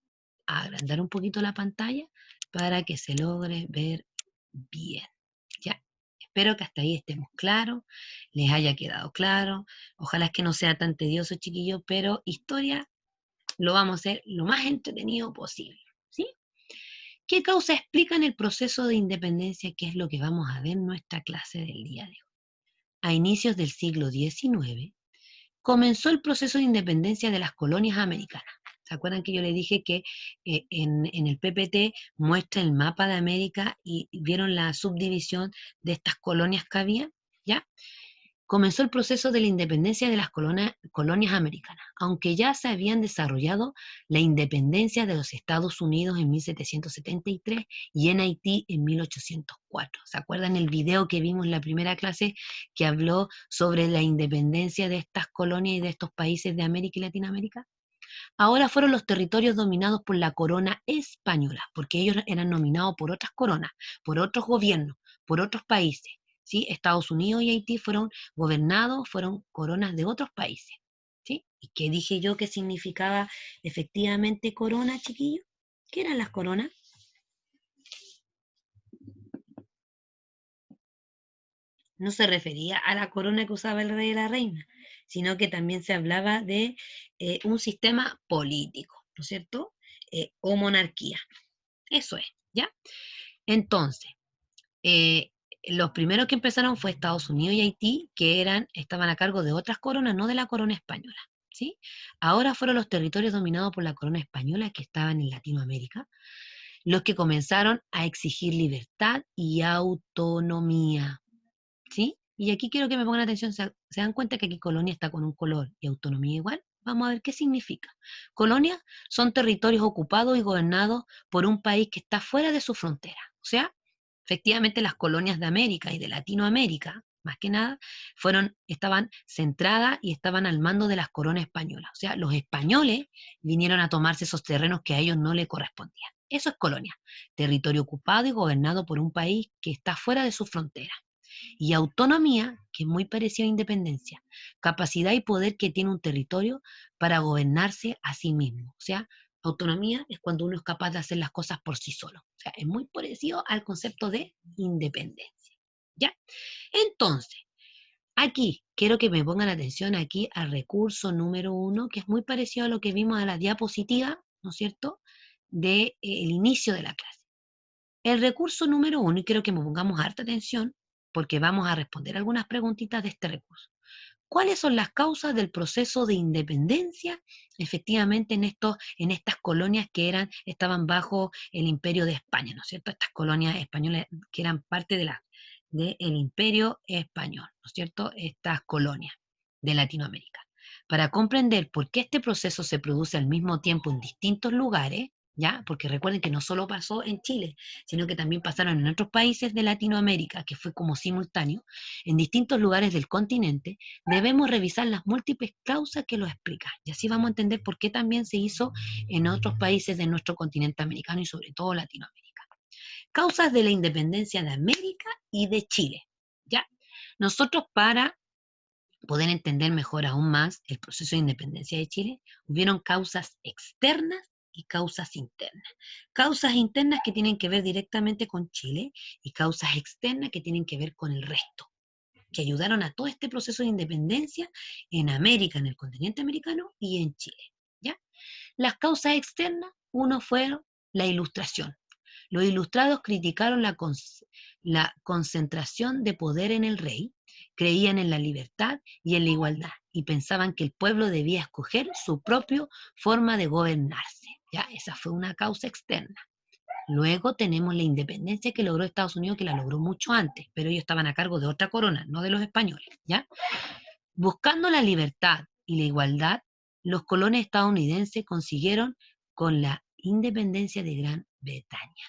a agrandar un poquito la pantalla para que se logre ver bien. ¿Ya? Espero que hasta ahí estemos claros, les haya quedado claro. Ojalá que no sea tan tedioso, chiquillos, pero historia lo vamos a hacer lo más entretenido posible. ¿Sí? ¿Qué causas explican el proceso de independencia? Que es lo que vamos a ver en nuestra clase del día de hoy. A inicios del siglo XIX comenzó el proceso de independencia de las colonias americanas. ¿Se acuerdan que yo les dije que en el PPT muestra el mapa de América y vieron la subdivisión de estas colonias que había? ¿Ya? Comenzó el proceso de la independencia de las colonias americanas, aunque ya se habían desarrollado la independencia de los Estados Unidos en 1773 y en Haití en 1804. ¿Se acuerdan el video que vimos en la primera clase que habló sobre la independencia de estas colonias y de estos países de América y Latinoamérica? Ahora fueron los territorios dominados por la corona española, porque ellos eran nominados por otras coronas, por otros gobiernos, por otros países. ¿Sí? Estados Unidos y Haití fueron gobernados, fueron coronas de otros países. ¿Sí? ¿Y qué dije yo que significaba efectivamente corona, chiquillos? ¿Qué eran las coronas? No se refería a la corona que usaba el rey y la reina, sino que también se hablaba de un sistema político, ¿no es cierto? O monarquía. Eso es, ¿ya? Entonces, eh, los primeros que empezaron fue Estados Unidos y Haití, que estaban a cargo de otras coronas, no de la corona española, ¿sí? Ahora fueron los territorios dominados por la corona española que estaban en Latinoamérica, los que comenzaron a exigir libertad y autonomía, ¿sí? Y aquí quiero que me pongan atención, ¿se dan cuenta que aquí colonia está con un color y autonomía igual? Vamos a ver qué significa. Colonias son territorios ocupados y gobernados por un país que está fuera de su frontera. O sea, efectivamente las colonias de América y de Latinoamérica, más que nada, estaban centradas y estaban al mando de las coronas españolas. O sea, los españoles vinieron a tomarse esos terrenos que a ellos no les correspondían. Eso es colonia, territorio ocupado y gobernado por un país que está fuera de su frontera. Y autonomía, que es muy parecido a independencia, capacidad y poder que tiene un territorio para gobernarse a sí mismo. O sea, autonomía es cuando uno es capaz de hacer las cosas por sí solo. O sea, es muy parecido al concepto de independencia. ¿Ya? Entonces, aquí quiero que me pongan atención aquí al recurso número 1, que es muy parecido a lo que vimos a la diapositiva, ¿no es cierto?, del inicio de la clase. El recurso número 1, y quiero que me pongamos harta atención, porque vamos a responder algunas preguntitas de este recurso. ¿Cuáles son las causas del proceso de independencia efectivamente en estas colonias que estaban bajo el imperio de España, ¿no es cierto? Estas colonias españolas que eran parte del imperio español, ¿no es cierto? Estas colonias de Latinoamérica. Para comprender por qué este proceso se produce al mismo tiempo en distintos lugares, ¿ya? Porque recuerden que no solo pasó en Chile, sino que también pasaron en otros países de Latinoamérica, que fue como simultáneo, en distintos lugares del continente, debemos revisar las múltiples causas que lo explican. Y así vamos a entender por qué también se hizo en otros países de nuestro continente americano y sobre todo Latinoamérica. Causas de la independencia de América y de Chile, ¿ya? Nosotros para poder entender mejor aún más el proceso de independencia de Chile, hubieron causas externas y causas internas. Causas internas que tienen que ver directamente con Chile y causas externas que tienen que ver con el resto, que ayudaron a todo este proceso de independencia en América, en el continente americano y en Chile. ¿Ya? Las causas externas, uno fue la ilustración. Los ilustrados criticaron la concentración de poder en el rey, creían en la libertad y en la igualdad, y pensaban que el pueblo debía escoger su propia forma de gobernarse. ¿Ya? Esa fue una causa externa. Luego tenemos la independencia que logró Estados Unidos, que la logró mucho antes, pero ellos estaban a cargo de otra corona, no de los españoles. ¿Ya? Buscando la libertad y la igualdad, los colones estadounidenses consiguieron con la independencia de Gran Bretaña.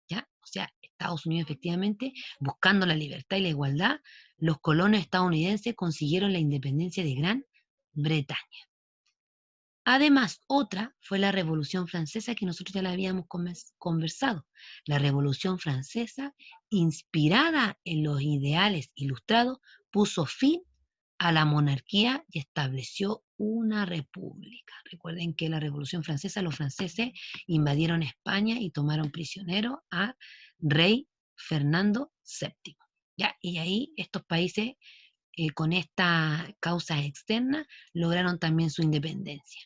¿Ya? O sea, Estados Unidos efectivamente, buscando la libertad y la igualdad, los colonos estadounidenses consiguieron la independencia de Gran Bretaña. Además, otra fue la Revolución Francesa, que nosotros ya la habíamos conversado. La Revolución Francesa, inspirada en los ideales ilustrados, puso fin a la monarquía y estableció una república. Recuerden que la Revolución Francesa, los franceses invadieron España y tomaron prisionero a rey Fernando VII. ¿Ya? Y ahí estos países, con esta causa externa, lograron también su independencia.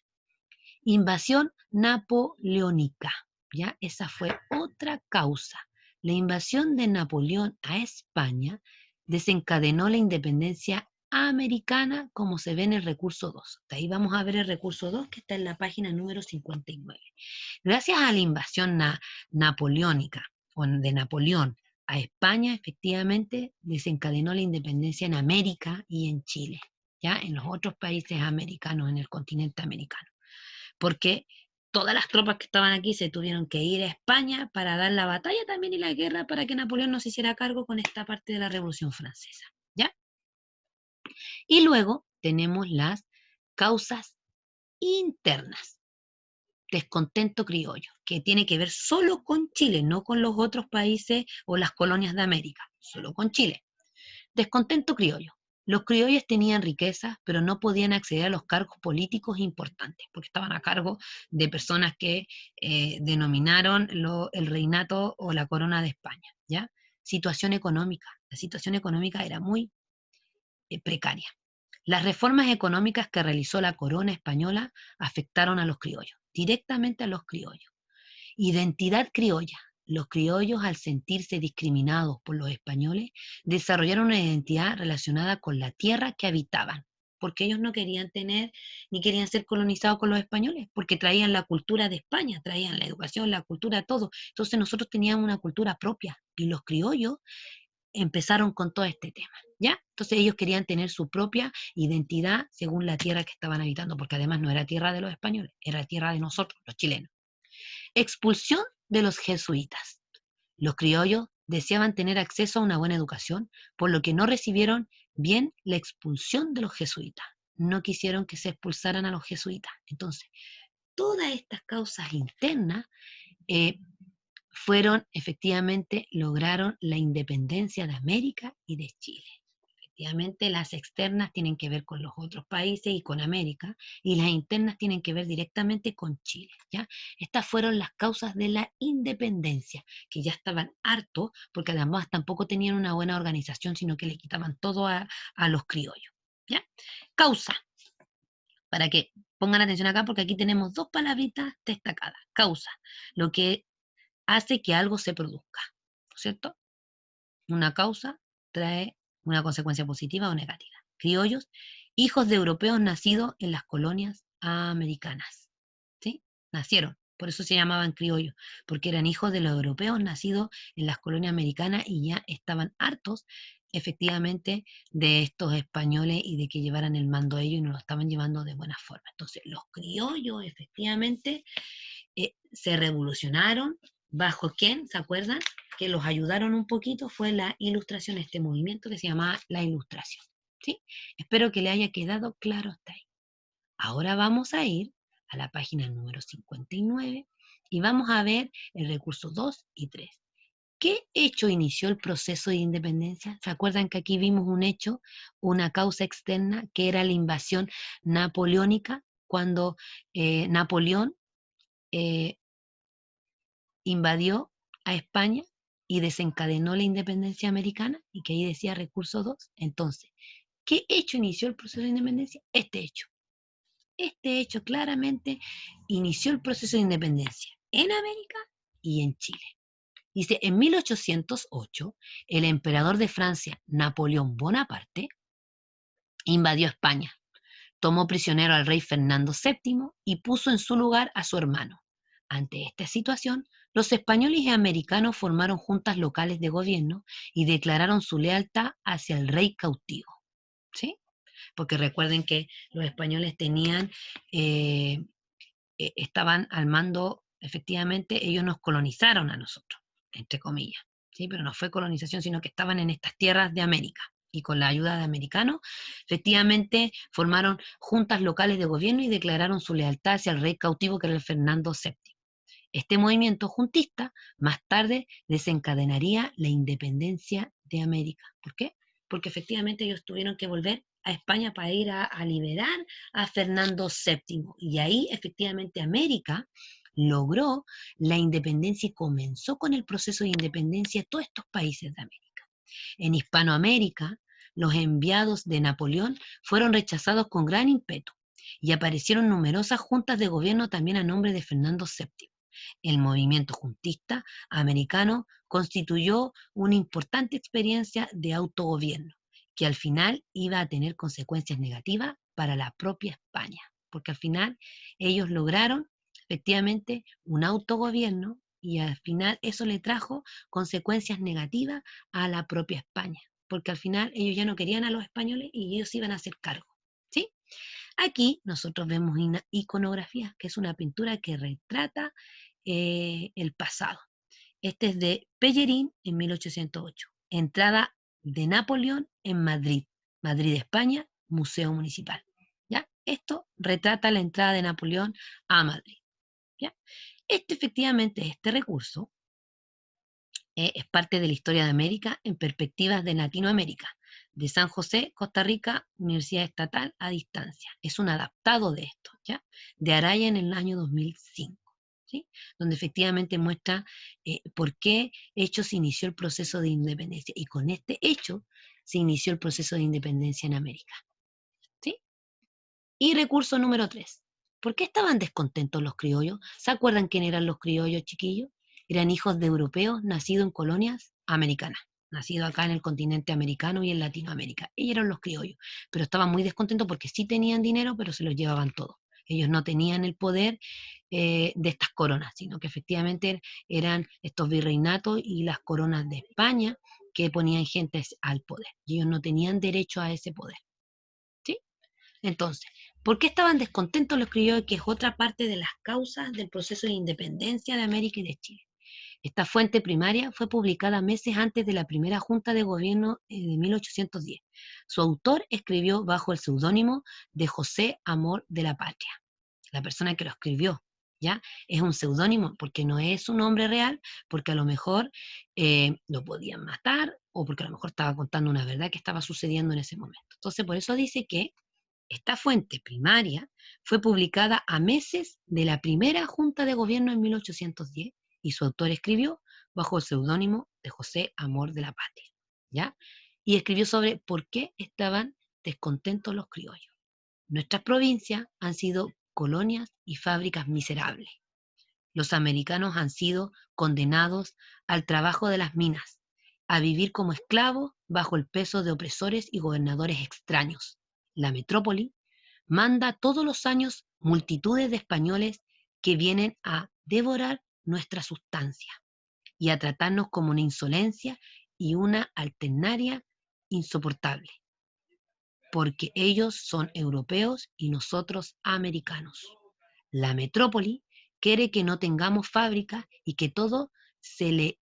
Invasión napoleónica, ¿ya? Esa fue otra causa. La invasión de Napoleón a España desencadenó la independencia americana, como se ve en el recurso 2. De ahí vamos a ver el recurso 2, que está en la página número 59. Gracias a la invasión napoleónica, o de Napoleón a España, efectivamente desencadenó la independencia en América y en Chile, ¿ya? En los otros países americanos, en el continente americano, porque todas las tropas que estaban aquí se tuvieron que ir a España para dar la batalla también y la guerra para que Napoleón no se hiciera cargo con esta parte de la Revolución Francesa, ¿ya? Y luego tenemos las causas internas. Descontento criollo, que tiene que ver solo con Chile, no con los otros países o las colonias de América, solo con Chile. Descontento criollo. Los criollos tenían riquezas, pero no podían acceder a los cargos políticos importantes, porque estaban a cargo de personas que denominaron el reinato o la corona de España, ¿ya? Situación económica. La situación económica era muy precaria. Las reformas económicas que realizó la corona española afectaron a los criollos, directamente a los criollos. Identidad criolla. Los criollos, al sentirse discriminados por los españoles, desarrollaron una identidad relacionada con la tierra que habitaban, porque ellos no querían tener ni querían ser colonizados con los españoles, porque traían la cultura de España, traían la educación, la cultura, todo. Entonces nosotros teníamos una cultura propia y los criollos empezaron con todo este tema, ¿ya? Entonces ellos querían tener su propia identidad según la tierra que estaban habitando, porque además no era tierra de los españoles, era tierra de nosotros, los chilenos. Expulsión de los jesuitas. Los criollos deseaban tener acceso a una buena educación, por lo que no recibieron bien la expulsión de los jesuitas. No quisieron que se expulsaran a los jesuitas. Entonces, todas estas causas internas eh, lograron la independencia de América y de Chile. Efectivamente, las externas tienen que ver con los otros países y con América, y las internas tienen que ver directamente con Chile, ¿ya? Estas fueron las causas de la independencia, que ya estaban hartos, porque además tampoco tenían una buena organización, sino que le quitaban todo a los criollos, ¿ya? Causa, para que pongan atención acá, porque aquí tenemos dos palabritas destacadas. Causa, lo que hace que algo se produzca, ¿no es cierto? Una causa trae una consecuencia positiva o negativa. Criollos, hijos de europeos nacidos en las colonias americanas. ¿Sí? Nacieron, por eso se llamaban criollos, porque eran hijos de los europeos nacidos en las colonias americanas y ya estaban hartos efectivamente de estos españoles y de que llevaran el mando a ellos y no lo estaban llevando de buena forma. Entonces, los criollos efectivamente se revolucionaron. ¿Bajo quién? ¿Se acuerdan? Que los ayudaron un poquito fue la ilustración, este movimiento que se llamaba la ilustración. ¿Sí? Espero que le haya quedado claro hasta ahí. Ahora vamos a ir a la página número 59 y vamos a ver el recurso 2 y 3. ¿Qué hecho inició el proceso de independencia? ¿Se acuerdan que aquí vimos un hecho, una causa externa, que era la invasión napoleónica, cuando Napoleón eh, invadió a España y desencadenó la independencia americana, y que ahí decía recurso 2? Entonces, ¿qué hecho inició el proceso de independencia? Este hecho. Este hecho claramente inició el proceso de independencia en América y en Chile. Dice, en 1808, el emperador de Francia, Napoleón Bonaparte, invadió España, tomó prisionero al rey Fernando VII y puso en su lugar a su hermano. Ante esta situación, los españoles y americanos formaron juntas locales de gobierno y declararon su lealtad hacia el rey cautivo. ¿Sí? Porque recuerden que los españoles estaban al mando, efectivamente, ellos nos colonizaron a nosotros, entre comillas, ¿sí? Pero no fue colonización, sino que estaban en estas tierras de América. Y con la ayuda de americanos, efectivamente, formaron juntas locales de gobierno y declararon su lealtad hacia el rey cautivo, que era el Fernando VII. Este movimiento juntista más tarde desencadenaría la independencia de América. ¿Por qué? Porque efectivamente ellos tuvieron que volver a España para ir a liberar a Fernando VII. Y ahí efectivamente América logró la independencia y comenzó con el proceso de independencia de todos estos países de América. En Hispanoamérica, los enviados de Napoleón fueron rechazados con gran ímpetu y aparecieron numerosas juntas de gobierno también a nombre de Fernando VII. El movimiento juntista americano constituyó una importante experiencia de autogobierno, que al final iba a tener consecuencias negativas para la propia España, porque al final ellos lograron efectivamente un autogobierno y al final eso le trajo consecuencias negativas a la propia España, porque al final ellos ya no querían a los españoles y ellos iban a hacer cargo. ¿Sí? Aquí nosotros vemos una iconografía, que es una pintura que retrata el pasado. Este es de Pellerín en 1808. Entrada de Napoleón en Madrid, Madrid, España, Museo Municipal. ¿Ya? Esto retrata la entrada de Napoleón a Madrid. ¿Ya? Efectivamente, este recurso es parte de la historia de América en perspectivas de Latinoamérica, de San José, Costa Rica, Universidad Estatal a distancia. Es un adaptado de esto, ¿ya? De Araya en el año 2005. ¿Sí? Donde efectivamente muestra por qué hecho se inició el proceso de independencia. Y con este hecho se inició el proceso de independencia en América. ¿Sí? Y recurso número 3. ¿Por qué estaban descontentos los criollos? ¿Se acuerdan quién eran los criollos, chiquillos? Eran hijos de europeos nacidos en colonias americanas, nacidos acá en el continente americano y en Latinoamérica. Ellos eran los criollos, pero estaban muy descontentos porque sí tenían dinero, pero se los llevaban todo. Ellos no tenían el poder de estas coronas, sino que efectivamente eran estos virreinatos y las coronas de España que ponían gente al poder. Y ellos no tenían derecho a ese poder. ¿Sí? Entonces, ¿por qué estaban descontentos los criollos? Que es otra parte de las causas del proceso de independencia de América y de Chile. Esta fuente primaria fue publicada meses antes de la primera Junta de Gobierno de 1810. Su autor escribió bajo el seudónimo de José Amor de la Patria. La persona que lo escribió, ¿ya? Es un seudónimo porque no es un nombre real, porque a lo mejor lo podían matar o porque a lo mejor estaba contando una verdad que estaba sucediendo en ese momento. Entonces, por eso dice que esta fuente primaria fue publicada a meses de la primera Junta de Gobierno en 1810 y su autor escribió bajo el seudónimo de José Amor de la Patria, ¿ya? Y escribió sobre por qué estaban descontentos los criollos. Nuestras provincias han sido colonias y fábricas miserables. Los americanos han sido condenados al trabajo de las minas, a vivir como esclavos bajo el peso de opresores y gobernadores extraños. La metrópoli manda todos los años multitudes de españoles que vienen a devorar nuestra sustancia y a tratarnos como una insolencia y una alternaria insoportable, porque ellos son europeos y nosotros americanos. La metrópoli quiere que no tengamos fábrica y que todo se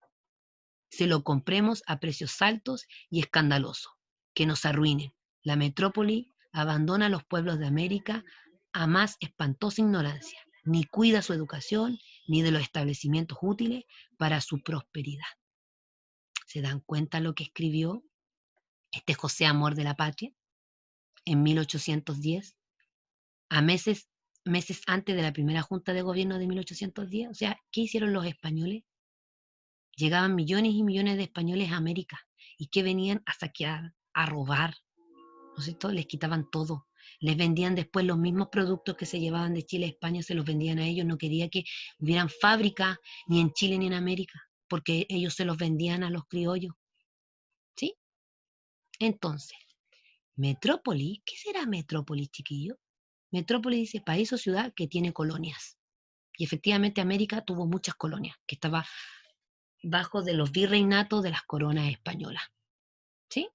lo compremos a precios altos y escandalosos, que nos arruinen. La metrópoli abandona a los pueblos de América a más espantosa ignorancia, ni cuida su educación ni de los establecimientos útiles para su prosperidad. ¿Se dan cuenta lo que escribió este José Amor de la Patria en 1810, a meses antes de la primera junta de gobierno de 1810? O sea, ¿qué hicieron los españoles? Llegaban millones y millones de españoles a América y que venían a saquear, a robar, ¿no es cierto? Les quitaban todo. Les vendían después los mismos productos que se llevaban de Chile a España, se los vendían a ellos. No quería que hubieran fábricas ni en Chile ni en América, porque ellos se los vendían a los criollos, ¿sí? Entonces, metrópoli, ¿qué será metrópoli, chiquillo? Metrópoli dice país o ciudad que tiene colonias. Y efectivamente América tuvo muchas colonias, que estaba bajo de los virreinatos de las coronas españolas. ¿Sí?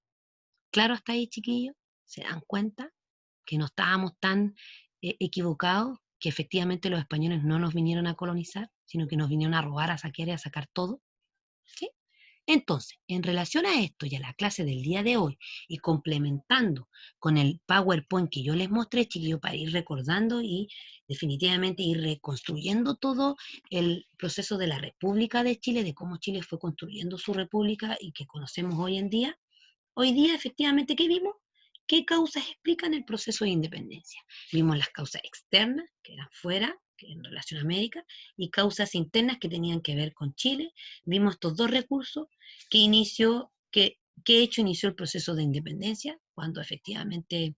Claro hasta ahí, chiquillos. ¿Se dan cuenta que no estábamos tan equivocados, que efectivamente los españoles no nos vinieron a colonizar, sino que nos vinieron a robar, a saquear y a sacar todo? ¿Sí? Entonces, en relación a esto y a la clase del día de hoy, y complementando con el PowerPoint que yo les mostré, chiquillos, para ir recordando y definitivamente ir reconstruyendo todo el proceso de la República de Chile, de cómo Chile fue construyendo su república y que conocemos hoy día efectivamente, ¿qué vimos? ¿Qué causas explican el proceso de independencia? Vimos las causas externas, que eran fuera, que en relación a América, y causas internas que tenían que ver con Chile. Vimos estos dos recursos que hecho inició el proceso de independencia, cuando efectivamente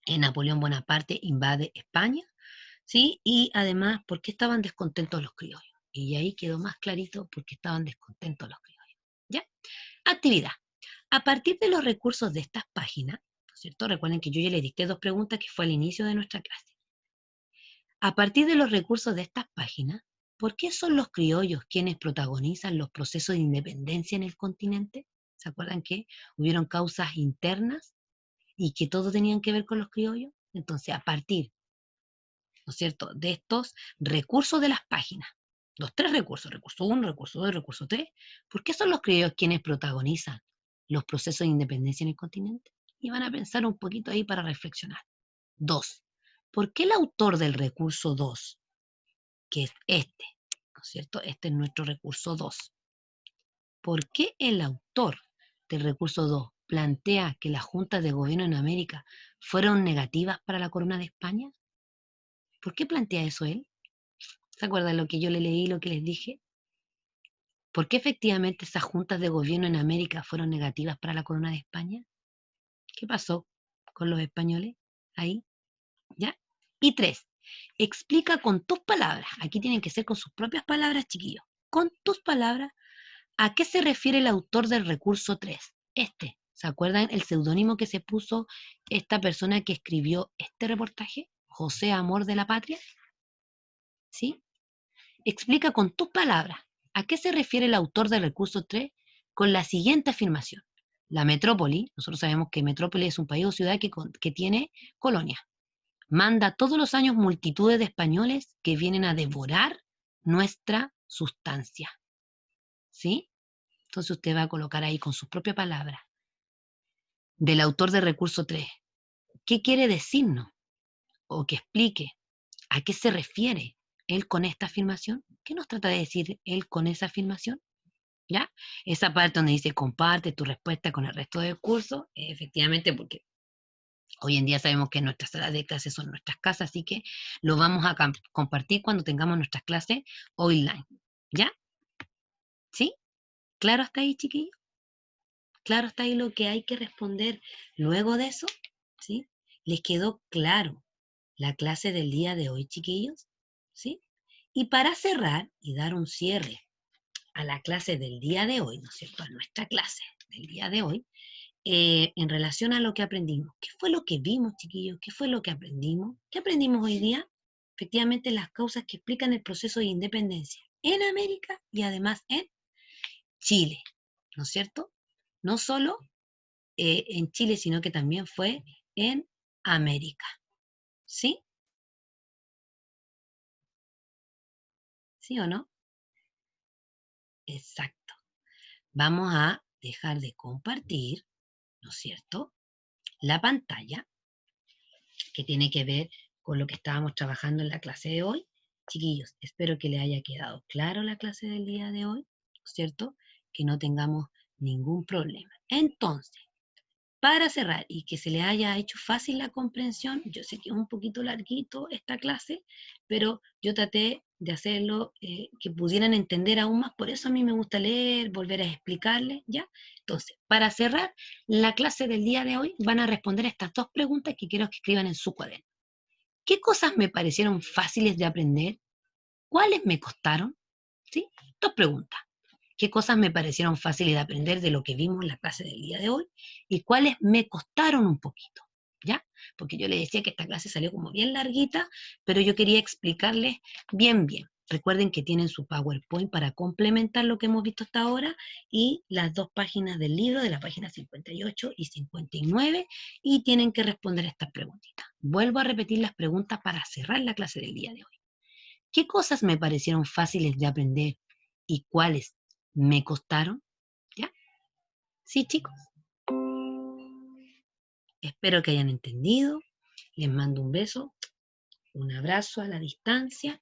Napoleón Bonaparte invade España, ¿sí? Y además, ¿por qué estaban descontentos los criollos? Y ahí quedó más clarito por qué estaban descontentos los criollos. ¿Ya? Actividad. A partir de los recursos de estas páginas, ¿no es cierto? Recuerden que yo ya les dicté dos preguntas que fue al inicio de nuestra clase. A partir de los recursos de estas páginas, ¿por qué son los criollos quienes protagonizan los procesos de independencia en el continente? ¿Se acuerdan que hubieron causas internas y que todo tenían que ver con los criollos? Entonces, a partir, ¿no es cierto?, de estos recursos de las páginas, los tres recursos, recurso 1, recurso 2 y recurso 3, ¿por qué son los criollos quienes protagonizan los procesos de independencia en el continente? Y van a pensar un poquito ahí para reflexionar. 2. ¿Por qué el autor del recurso 2, que es este, ¿no es cierto? Este es nuestro recurso 2. ¿Por qué el autor del recurso 2 plantea que las juntas de gobierno en América fueron negativas para la corona de España? ¿Por qué plantea eso él? ¿Se acuerdan lo que yo le leí, lo que les dije? ¿Por qué efectivamente esas juntas de gobierno en América fueron negativas para la corona de España? ¿Qué pasó con los españoles ahí? ¿Ya? Y 3, explica con tus palabras, aquí tienen que ser con sus propias palabras, chiquillos, con tus palabras, ¿a qué se refiere el autor del recurso 3? ¿Se acuerdan el seudónimo que se puso esta persona que escribió este reportaje? José Amor de la Patria. ¿Sí? Explica con tus palabras a qué se refiere el autor del recurso 3 con la siguiente afirmación. La metrópoli, nosotros sabemos que metrópoli es un país o ciudad que tiene colonias, manda todos los años multitudes de españoles que vienen a devorar nuestra sustancia. ¿Sí? Entonces usted va a colocar ahí con sus propias palabras del autor del recurso 3. ¿Qué quiere decirnos? O que explique a qué se refiere él con esta afirmación. ¿Qué nos trata de decir él con esa afirmación? ¿Ya? Esa parte donde dice comparte tu respuesta con el resto del curso, efectivamente, porque hoy en día sabemos que nuestras salas de clases son nuestras casas, así que lo vamos a compartir cuando tengamos nuestras clases online. ¿Ya? ¿Sí? ¿Claro hasta ahí, chiquillos? ¿Claro hasta ahí lo que hay que responder luego de eso? ¿Sí? ¿Les quedó claro la clase del día de hoy, chiquillos? ¿Sí? Y para cerrar y dar un cierre a la clase del día de hoy, ¿no es cierto? A nuestra clase del día de hoy, en relación a lo que aprendimos. ¿Qué fue lo que vimos, chiquillos? ¿Qué fue lo que aprendimos? ¿Qué aprendimos hoy día? Efectivamente, las causas que explican el proceso de independencia en América y además en Chile, ¿no es cierto? No solo en Chile, sino que también fue en América. ¿Sí? ¿Sí o no? Exacto. Vamos a dejar de compartir, ¿no es cierto?, la pantalla, que tiene que ver con lo que estábamos trabajando en la clase de hoy. Chiquillos, espero que les haya quedado claro la clase del día de hoy, ¿no es cierto? Que no tengamos ningún problema. Entonces, para cerrar y que se le haya hecho fácil la comprensión, yo sé que es un poquito larguito esta clase, pero yo traté de hacerlo que pudieran entender aún más, por eso a mí me gusta leer, volver a explicarles, ¿ya? Entonces, para cerrar la clase del día de hoy, van a responder estas dos preguntas que quiero que escriban en su cuaderno. ¿Qué cosas me parecieron fáciles de aprender? ¿Cuáles me costaron? ¿Sí? Dos preguntas. ¿Qué cosas me parecieron fáciles de aprender de lo que vimos en la clase del día de hoy? ¿Y cuáles me costaron un poquito? ¿Ya? Porque yo les decía que esta clase salió como bien larguita, pero yo quería explicarles bien. Recuerden que tienen su PowerPoint para complementar lo que hemos visto hasta ahora y las dos páginas del libro, de la página 58 y 59, y tienen que responder estas preguntitas. Vuelvo a repetir las preguntas para cerrar la clase del día de hoy. ¿Qué cosas me parecieron fáciles de aprender y cuáles me costaron? ¿Ya? Sí, chicos. Espero que hayan entendido. Les mando un beso, un abrazo a la distancia.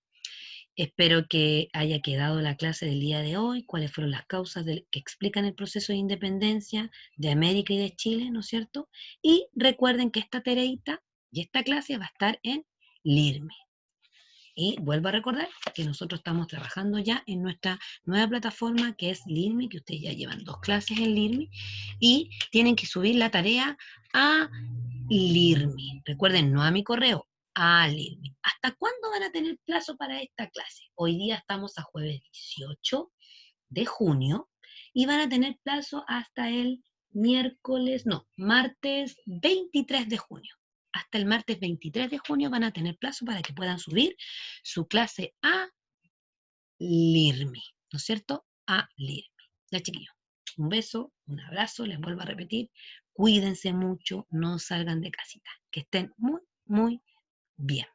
Espero que haya quedado la clase del día de hoy, cuáles fueron las causas que explican el proceso de independencia de América y de Chile, ¿no es cierto? Y recuerden que esta tareita y esta clase va a estar en LIRME. Y vuelvo a recordar que nosotros estamos trabajando ya en nuestra nueva plataforma que es LIRME, que ustedes ya llevan 2 clases en LIRME y tienen que subir la tarea a LIRME. Recuerden, no a mi correo, a LIRME. ¿Hasta cuándo van a tener plazo para esta clase? Hoy día estamos a jueves 18 de junio y van a tener plazo hasta el martes 23 de junio. Hasta el martes 23 de junio van a tener plazo para que puedan subir su clase a LIRME, ¿no es cierto? A LIRME. Ya, chiquillos, un beso, un abrazo, les vuelvo a repetir, cuídense mucho, no salgan de casita, que estén muy bien.